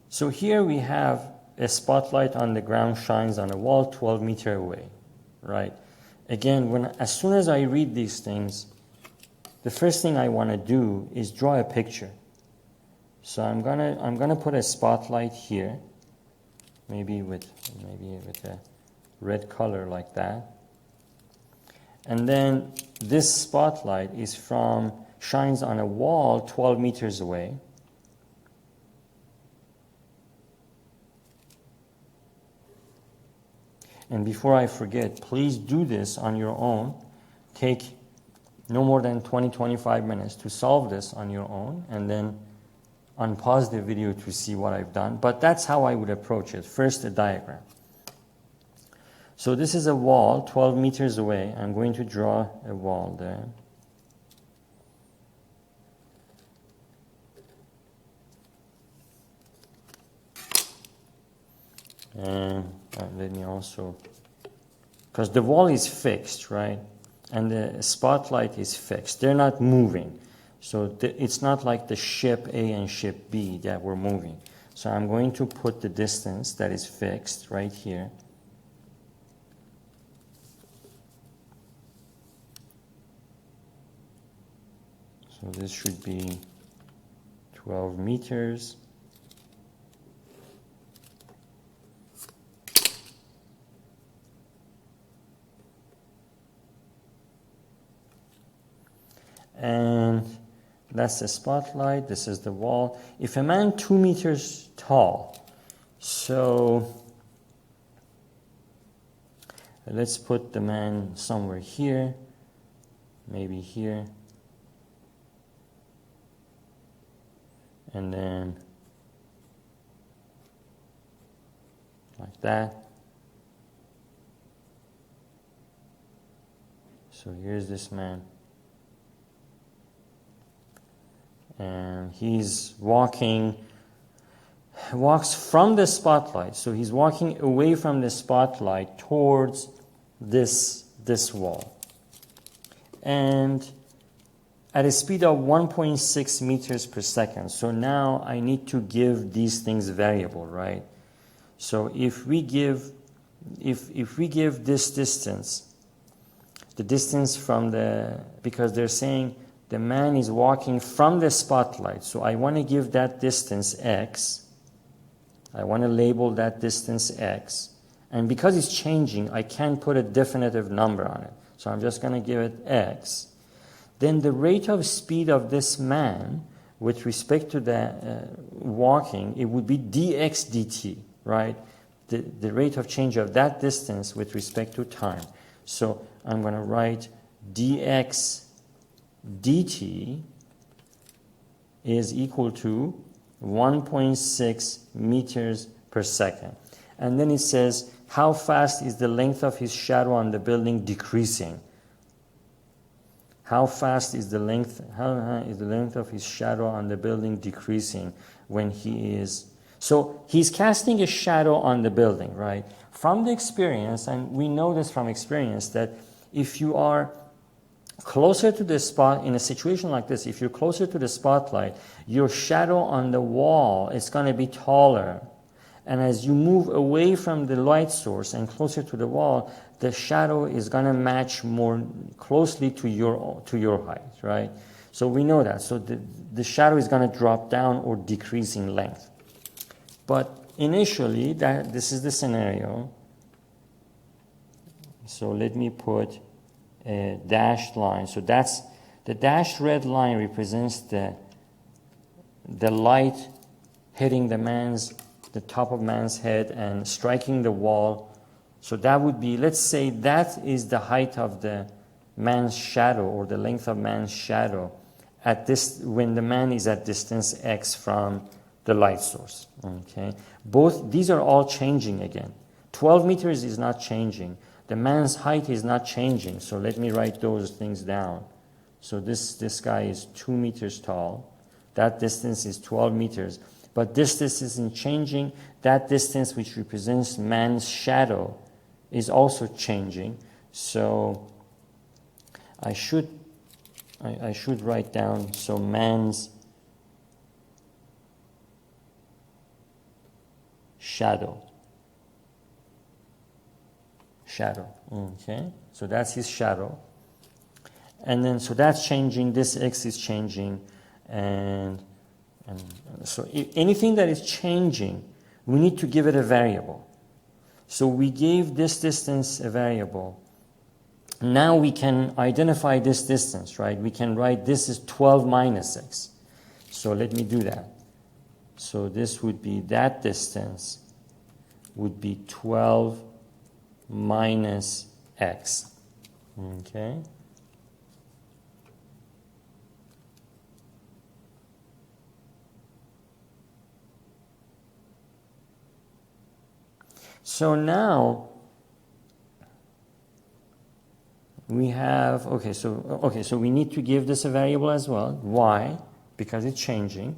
So here we have a spotlight on the ground shines on a wall 12 meters away, right? Again, as soon as I read these things, the first thing I want to do is draw a picture. So I'm gonna put a spotlight here, maybe with a red color like that. And then this spotlight shines on a wall 12 meters away. And before I forget, please do this on your own. Take no more than 20-25 minutes to solve this on your own, and then unpause the video to see what I've done. But that's how I would approach it. First, a diagram. So this is a wall 12 meters away. I'm going to draw a wall there. And let me also, because the wall is fixed, right? And the spotlight is fixed. They're not moving. So it's not like the ship A and ship B that were moving. So I'm going to put the distance that is fixed right here. So this should be 12 meters. And that's the spotlight, this is the wall. If a man 2 meters tall, so let's put the man somewhere here, maybe here, and then like that. So here's this man, and he's walks from the spotlight. So he's walking away from the spotlight towards this wall, and at a speed of 1.6 meters per second. So now I need to give these things variable, right? So if we give this distance, the distance from because they're saying the man is walking from the spotlight, so I want to give that distance x. I want to label that distance x, and because it's changing, I can't put a definitive number on it, so I'm just going to give it x. Then the rate of speed of this man with respect to the walking, it would be dx dt, right? The rate of change of that distance with respect to time. So I'm going to write dx dt is equal to 1.6 meters per second. And then it says, how fast is the length of his shadow on the building decreasing? How is the length of his shadow on the building decreasing when he is... So he's casting a shadow on the building, right? From the experience, and we know this from experience, that if you are closer to the spot, in a situation like this, if you're closer to the spotlight, your shadow on the wall is going to be taller. And as you move away from the light source and closer to the wall, the shadow is going to match more closely to your height, right? So we know that. So the shadow is going to drop down or decrease in length. But initially, this is the scenario. So let me put a dashed line. So that's the dashed red line represents the light hitting the top of man's head and striking the wall. So that would be, let's say that is the height of the man's shadow, or the length of man's shadow at this, when the man is at distance x from the light source. Okay, both these are all changing again. 12 meters is not changing. The man's height is not changing. So let me write those things down. So this guy is 2 meters tall. That distance is 12 meters. But this distance isn't changing. That distance, which represents man's shadow, is also changing. So I should write down, so man's shadow. Okay, so that's his shadow. And then, so that's changing, this x is changing, and so anything that is changing, we need to give it a variable. So we gave this distance a variable. Now we can identify this distance, right? We can write this is 12 minus x. So let me do that. So this would be, that distance would be 12 minus x. Okay. So now we have, so we need to give this a variable as well. Why? Because it's changing.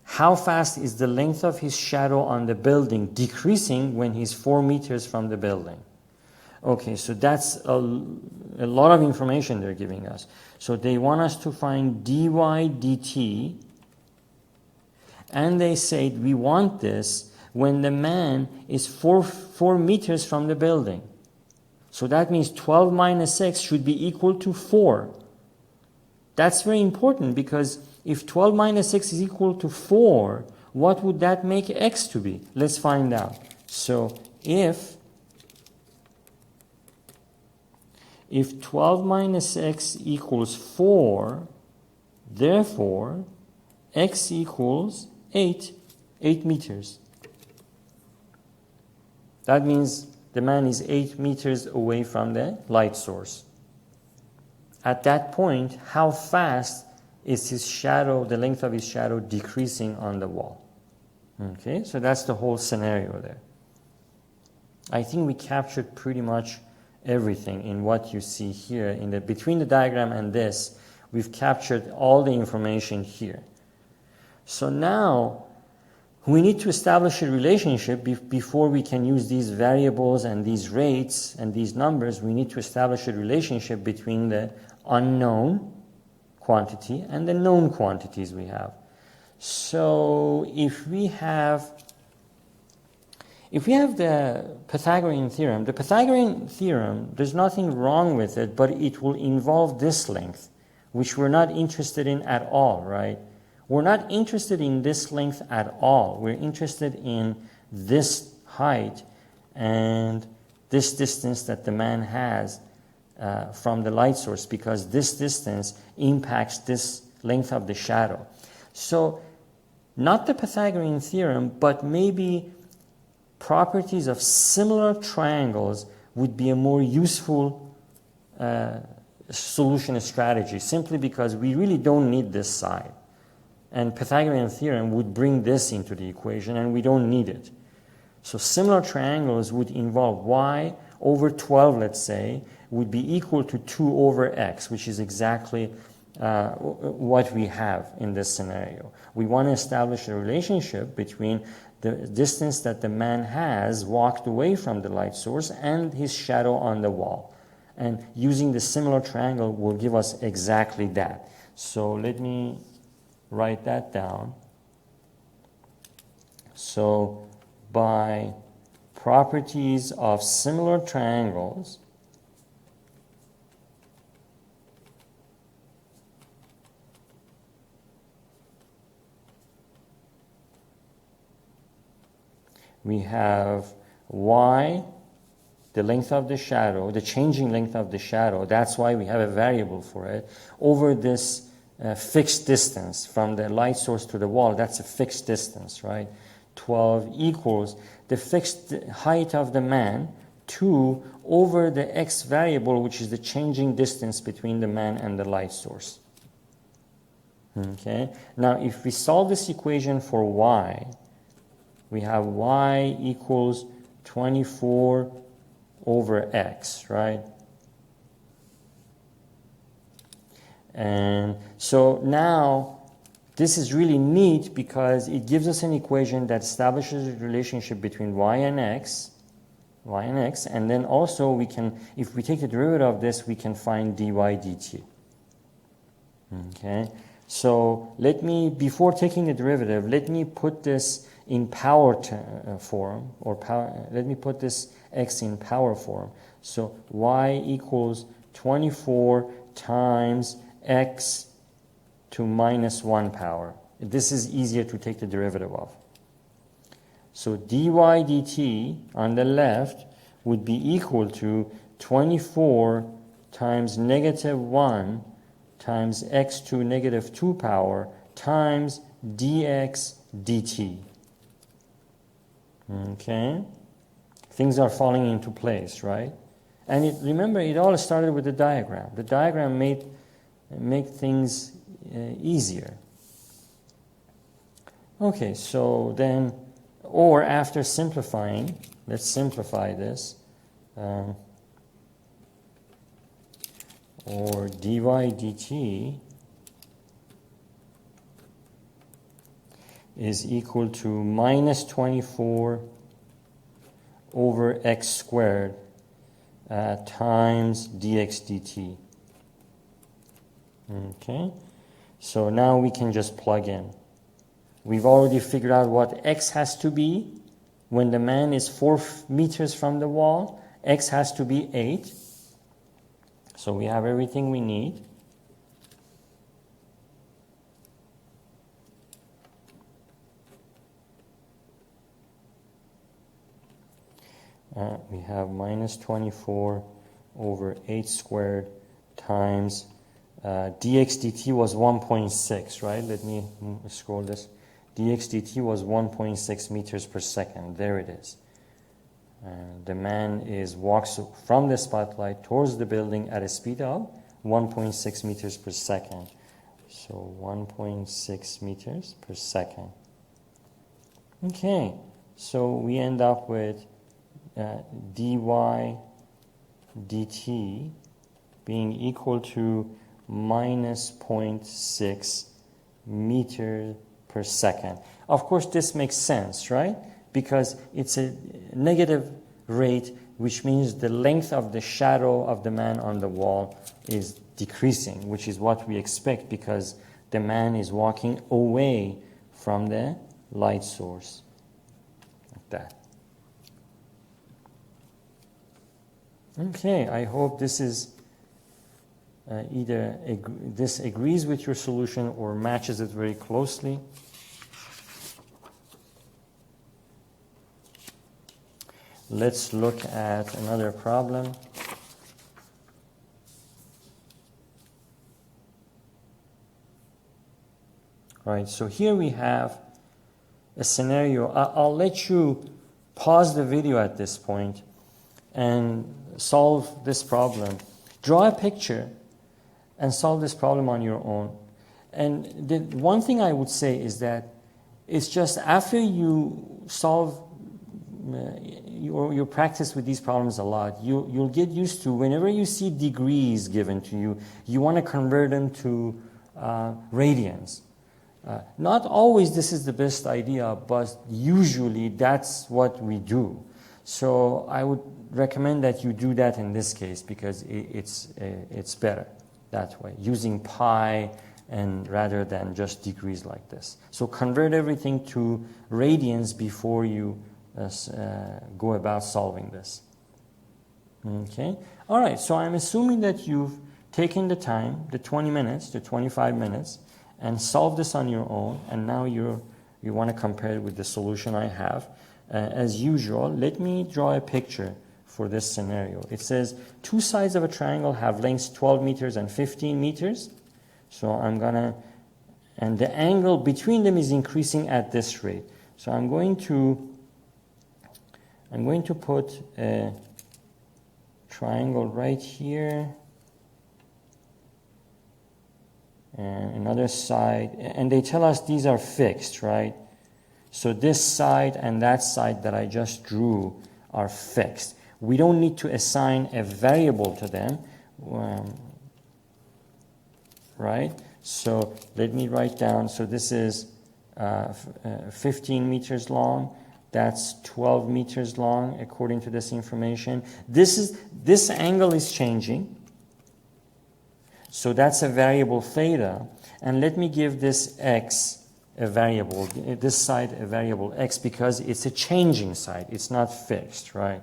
How fast is the length of his shadow on the building decreasing when he's 4 meters from the building? Okay, so that's a lot of information they're giving us. So they want us to find dy dt, and they say we want this when the man is 4 meters from the building. So that means 12 minus x should be equal to 4. That's very important, because if 12 minus x is equal to 4, what would that make x to be? Let's find out. So if 12 minus x equals 4, Therefore, x equals 8 meters. That means the man is 8 meters away from the light source. At that point, how fast is his shadow, the length of his shadow, decreasing on the wall? Okay, so that's the whole scenario there. I think we captured pretty much everything in what you see here. In the between the diagram and this, we've captured all the information here. So now we need to establish a relationship before we can use these variables and these rates and these numbers. We need to establish a relationship between the unknown quantity and the known quantities we have. So if we have the Pythagorean theorem, there's nothing wrong with it, but it will involve this length, which we're not interested in at all, right? We're not interested in this length at all. We're interested in this height and this distance that the man has from the light source, because this distance impacts this length of the shadow. So not the Pythagorean theorem, but maybe properties of similar triangles would be a more useful solution strategy, simply because we really don't need this side. And Pythagorean theorem would bring this into the equation, and we don't need it. So similar triangles would involve y over 12, let's say, would be equal to 2 over x, which is exactly what we have in this scenario. We want to establish a relationship between the distance that the man has walked away from the light source and his shadow on the wall. And using the similar triangle will give us exactly that. So let me write that down. So by properties of similar triangles, we have y, the length of the shadow, the changing length of the shadow, that's why we have a variable for it, over this fixed distance from the light source to the wall. That's a fixed distance, right? 12 equals the fixed height of the man, 2 over the x variable, which is the changing distance between the man and the light source. Okay? Now, if we solve this equation for y, we have y equals 24 over x, right? And so now this is really neat because it gives us an equation that establishes a relationship between y and x, and then also we can, if we take the derivative of this, we can find dy dt. Okay, so let me, before taking the derivative, let me put this in power form, or power, let me put this x in power form. So y equals 24 times x to minus 1 power. This is easier to take the derivative of. So dy dt on the left would be equal to 24 times negative 1 times x to negative 2 power times dx dt. Okay? Things are falling into place, right? And remember, it all started with the diagram. The diagram made things easier. Okay, so then, or after simplifying, let's simplify this. Or dy dt is equal to minus 24 over x squared times dx dt. Okay, so now we can just plug in. We've already figured out what x has to be when the man is 4 meters from the wall. X has to be 8. So we have everything we need. We have minus 24 over 8 squared times dx dt was 1.6, right? Let me scroll this. Dx dt was 1.6 meters per second. There it is. The man walks from the spotlight towards the building at a speed of 1.6 meters per second. So 1.6 meters per second. Okay, so we end up with dy dt being equal to minus 0.6 meter per second. Of course, this makes sense, right? Because it's a negative rate, which means the length of the shadow of the man on the wall is decreasing, which is what we expect because the man is walking away from the light source. Like that. Okay, I hope this is either this agrees with your solution or matches it very closely. Let's look at another problem. All right, so here we have a scenario. I'll let you pause the video at this point and solve this problem. Draw a picture and solve this problem on your own. And the one thing I would say is that it's just after you solve your practice with these problems a lot, you'll get used to whenever you see degrees given to you, you want to convert them to radians. Not always this is the best idea, but usually that's what we do. So I would recommend that you do that in this case because it's better that way, using pi and rather than just degrees like this. So convert everything to radians before you go about solving this. Okay. All right. So I'm assuming that you've taken the time, the 20 minutes to 25 minutes, and solved this on your own. And now you want to compare it with the solution I have. As usual, let me draw a picture for this scenario. It says two sides of a triangle have lengths 12 meters and 15 meters. So and the angle between them is increasing at this rate. So I'm going to put a triangle right here and another side, and they tell us these are fixed, right? So this side and that side that I just drew are fixed. We don't need to assign a variable to them, right? So let me write down, so this is 15 meters long. That's 12 meters long according to this information. This angle is changing. So that's a variable theta. And let me give this x a variable, this side a variable x because it's a changing side. It's not fixed, right?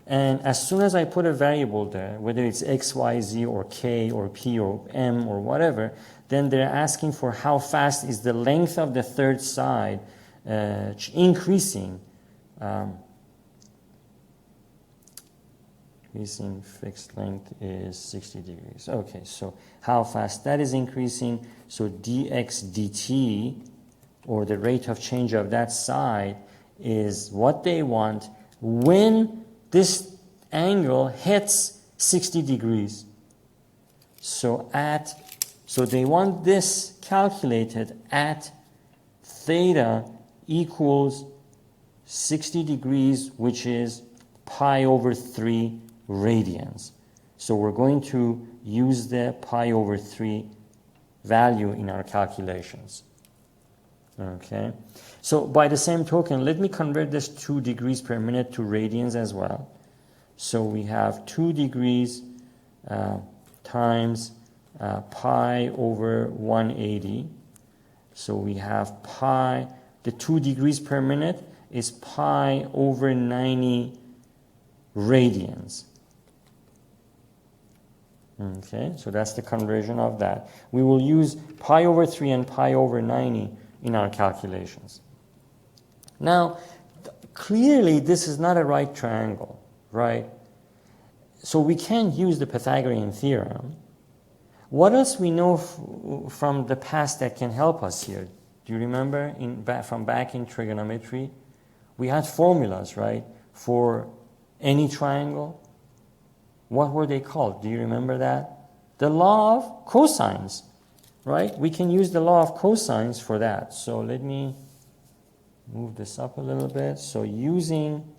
And as soon as I put a variable there, whether it's x, y, z, or k, or p, or m, or whatever, then they're asking for how fast is the length of the third side increasing. Increasing fixed length is 60 degrees. Okay, so how fast that is increasing. So dx dt, or the rate of change of that side, is what they want when this angle hits 60 degrees. So they want this calculated at theta equals 60 degrees, which is pi over 3 radians. So we're going to use the pi over 3 value in our calculations. Okay. So by the same token, let me convert this 2 degrees per minute to radians as well. So we have 2 degrees times pi over 180. So we have pi, the 2 degrees per minute is pi over 90 radians. Okay, so that's the conversion of that. We will use pi over 3 and pi over 90 in our calculations. Now, clearly this is not a right triangle, right? So we can't use the Pythagorean theorem. What else we know from the past that can help us here? Do you remember from back in trigonometry? We had formulas, right, for any triangle. What were they called? Do you remember that? The law of cosines, right? We can use the law of cosines for that. So let me move this up a little bit. So using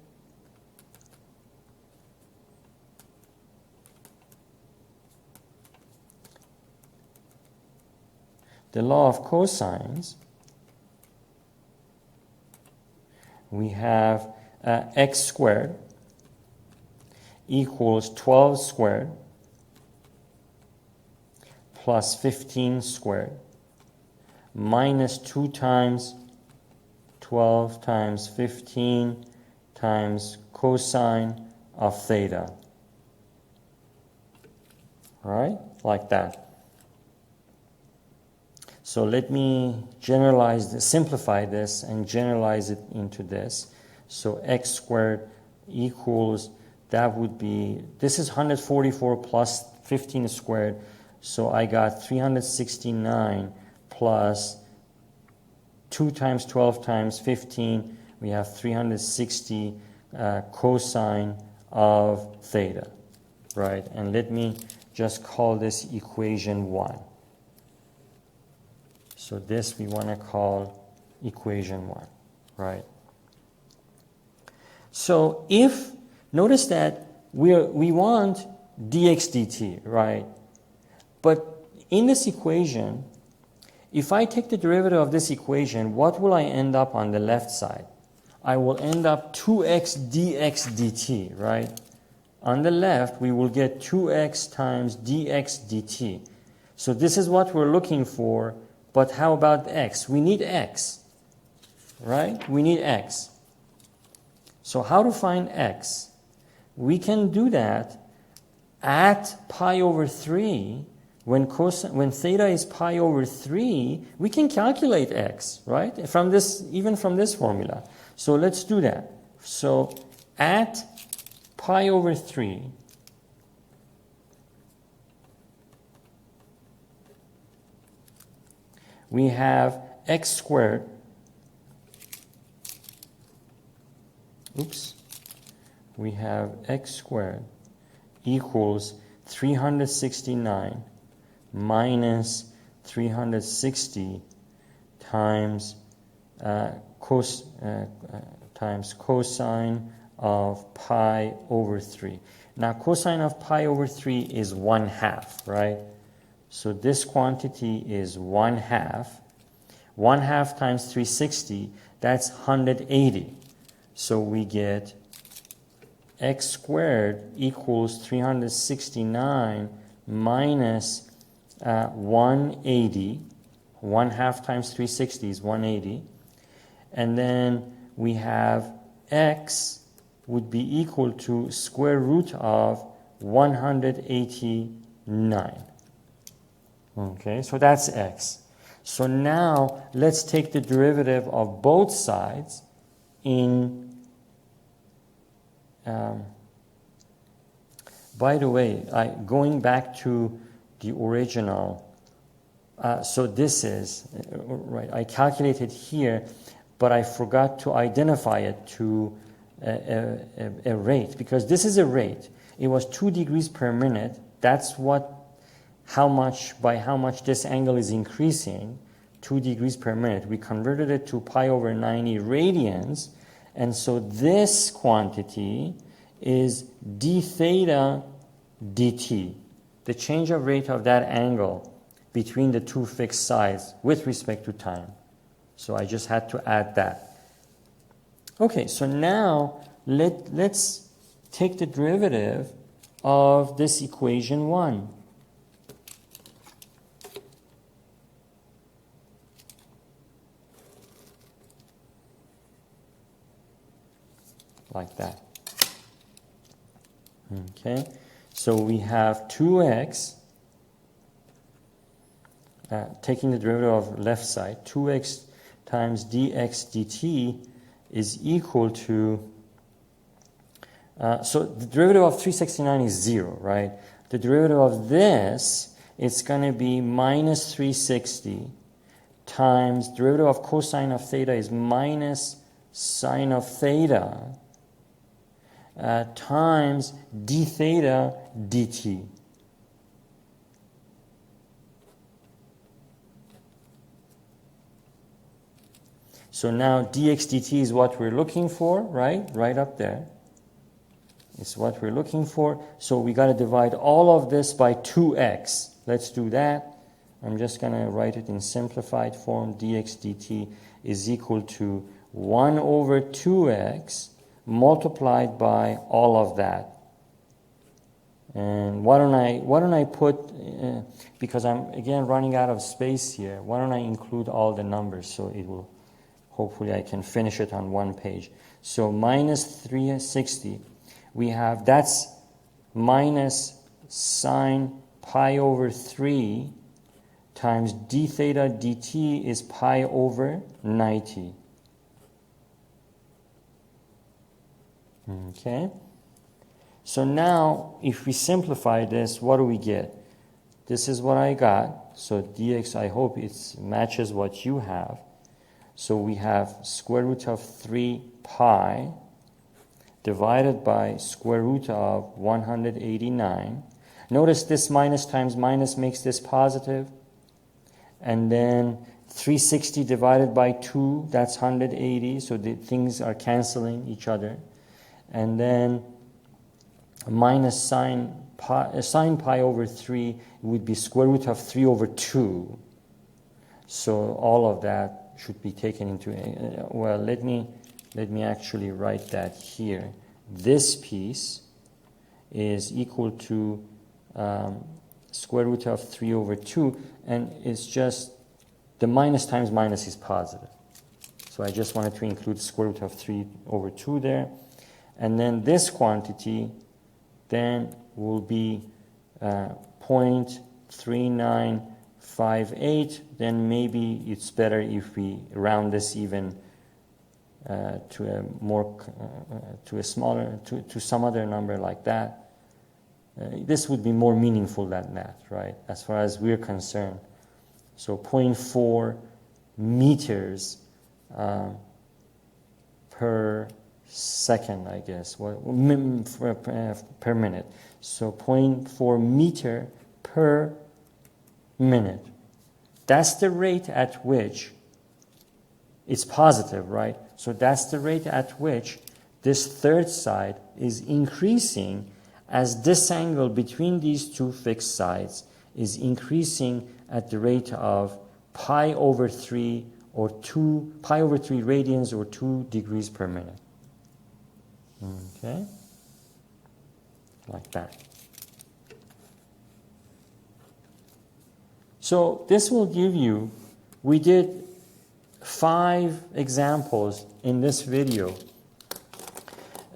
the law of cosines, we have x squared equals 12 squared plus 15 squared minus 2 times 12 times 15 times cosine of theta. All right, like that. So let me simplify this and generalize it into this. So x squared equals, that would be, this is 144 plus 15 squared. So I got 369 plus 2 times 12 times 15. We have 360 cosine of theta, right? And let me just call this equation 1. So this we want to call equation 1, right? So notice that we want dx dt, right? But in this equation, if I take the derivative of this equation, what will I end up on the left side? I will end up 2x dx dt, right? On the left, we will get 2x times dx dt. So this is what we're looking for. But how about x? We need x, right? We need x. So how to find x? We can do that at pi over 3. When theta is pi over 3, we can calculate x, right? Even from this formula. So let's do that. So at pi over 3, we have x squared, we have x squared equals 369 minus 360 times cosine of pi over 3. Now cosine of pi over 3 is 1/2, right? So this quantity is 1/2. 1/2 times 360, that's 180. So we get x squared equals 369 minus 180. 1/2 times 360 is 180. And then we have x would be equal to square root of 189. Okay, so that's x. So now let's take the derivative of both sides in, by the way, going back to the original, so this is, right, I calculated here, but I forgot to identify it to a rate, because this is a rate. It was 2 degrees per minute. That's by how much this angle is increasing, 2 degrees per minute. We converted it to pi over 90 radians, and so this quantity is d theta dt, the change of rate of that angle between the two fixed sides with respect to time. So I just had to add that. Okay, so now let's take the derivative of this equation 1. Like that. Okay, so we have 2x, taking the derivative of left side, 2x times dx dt is equal to, so the derivative of 369 is 0, right? The derivative of this it's going to be minus 360 times derivative of cosine of theta is minus sine of theta times d theta dt. So now dx dt is what we're looking for, right? Right up there. It's what we're looking for. So we got to divide all of this by 2x. Let's do that. I'm just going to write it in simplified form. Dx dt is equal to 1 over 2x multiplied by all of that. And why don't I put, because I'm again running out of space here, why don't I include all the numbers so it will, hopefully I can finish it on one page. So minus 360, we have, that's minus sine pi over 3 times d theta dt is pi over 90. Okay? So now, if we simplify this, what do we get? This is what I got. So dx, I hope it matches what you have. So we have square root of 3 pi divided by square root of 189. Notice this minus times minus makes this positive. And then 360 divided by 2, that's 180. So the things are canceling each other. And then minus sine pi over 3 would be square root of 3 over 2. So all of that should be taken into, well, let me actually write that here. This piece is equal to square root of 3 over 2, and it's just the minus times minus is positive. So I just wanted to include square root of 3 over 2 there. And then this quantity then will be 0.3958. Then maybe it's better if we round this even to a more to a smaller to some other number like that. This would be more meaningful than that, right? As far as we're concerned. So 0.4 meters per second, I guess, per minute. So 0.4 meter per minute. That's the rate at which it's positive, right? So that's the rate at which this third side is increasing as this angle between these two fixed sides is increasing at the rate of pi over 3 or 2 pi over 3 radians or 2 degrees per minute. Okay? Like that. So this will give you, we did 5 examples in this video.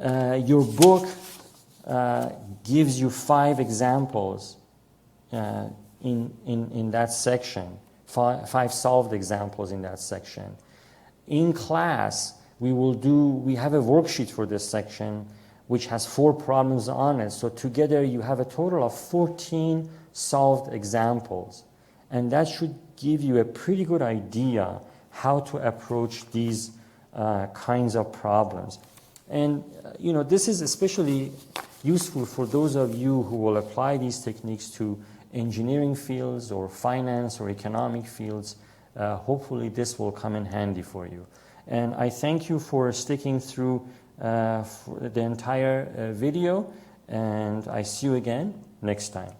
Your book gives you 5 examples in that section, 5 solved examples in that section. In class, we have a worksheet for this section which has 4 problems on it. So together you have a total of 14 solved examples. And that should give you a pretty good idea how to approach these kinds of problems. And this is especially useful for those of you who will apply these techniques to engineering fields or finance or economic fields. Hopefully this will come in handy for you. And I thank you for sticking through for the entire video, and I see you again next time.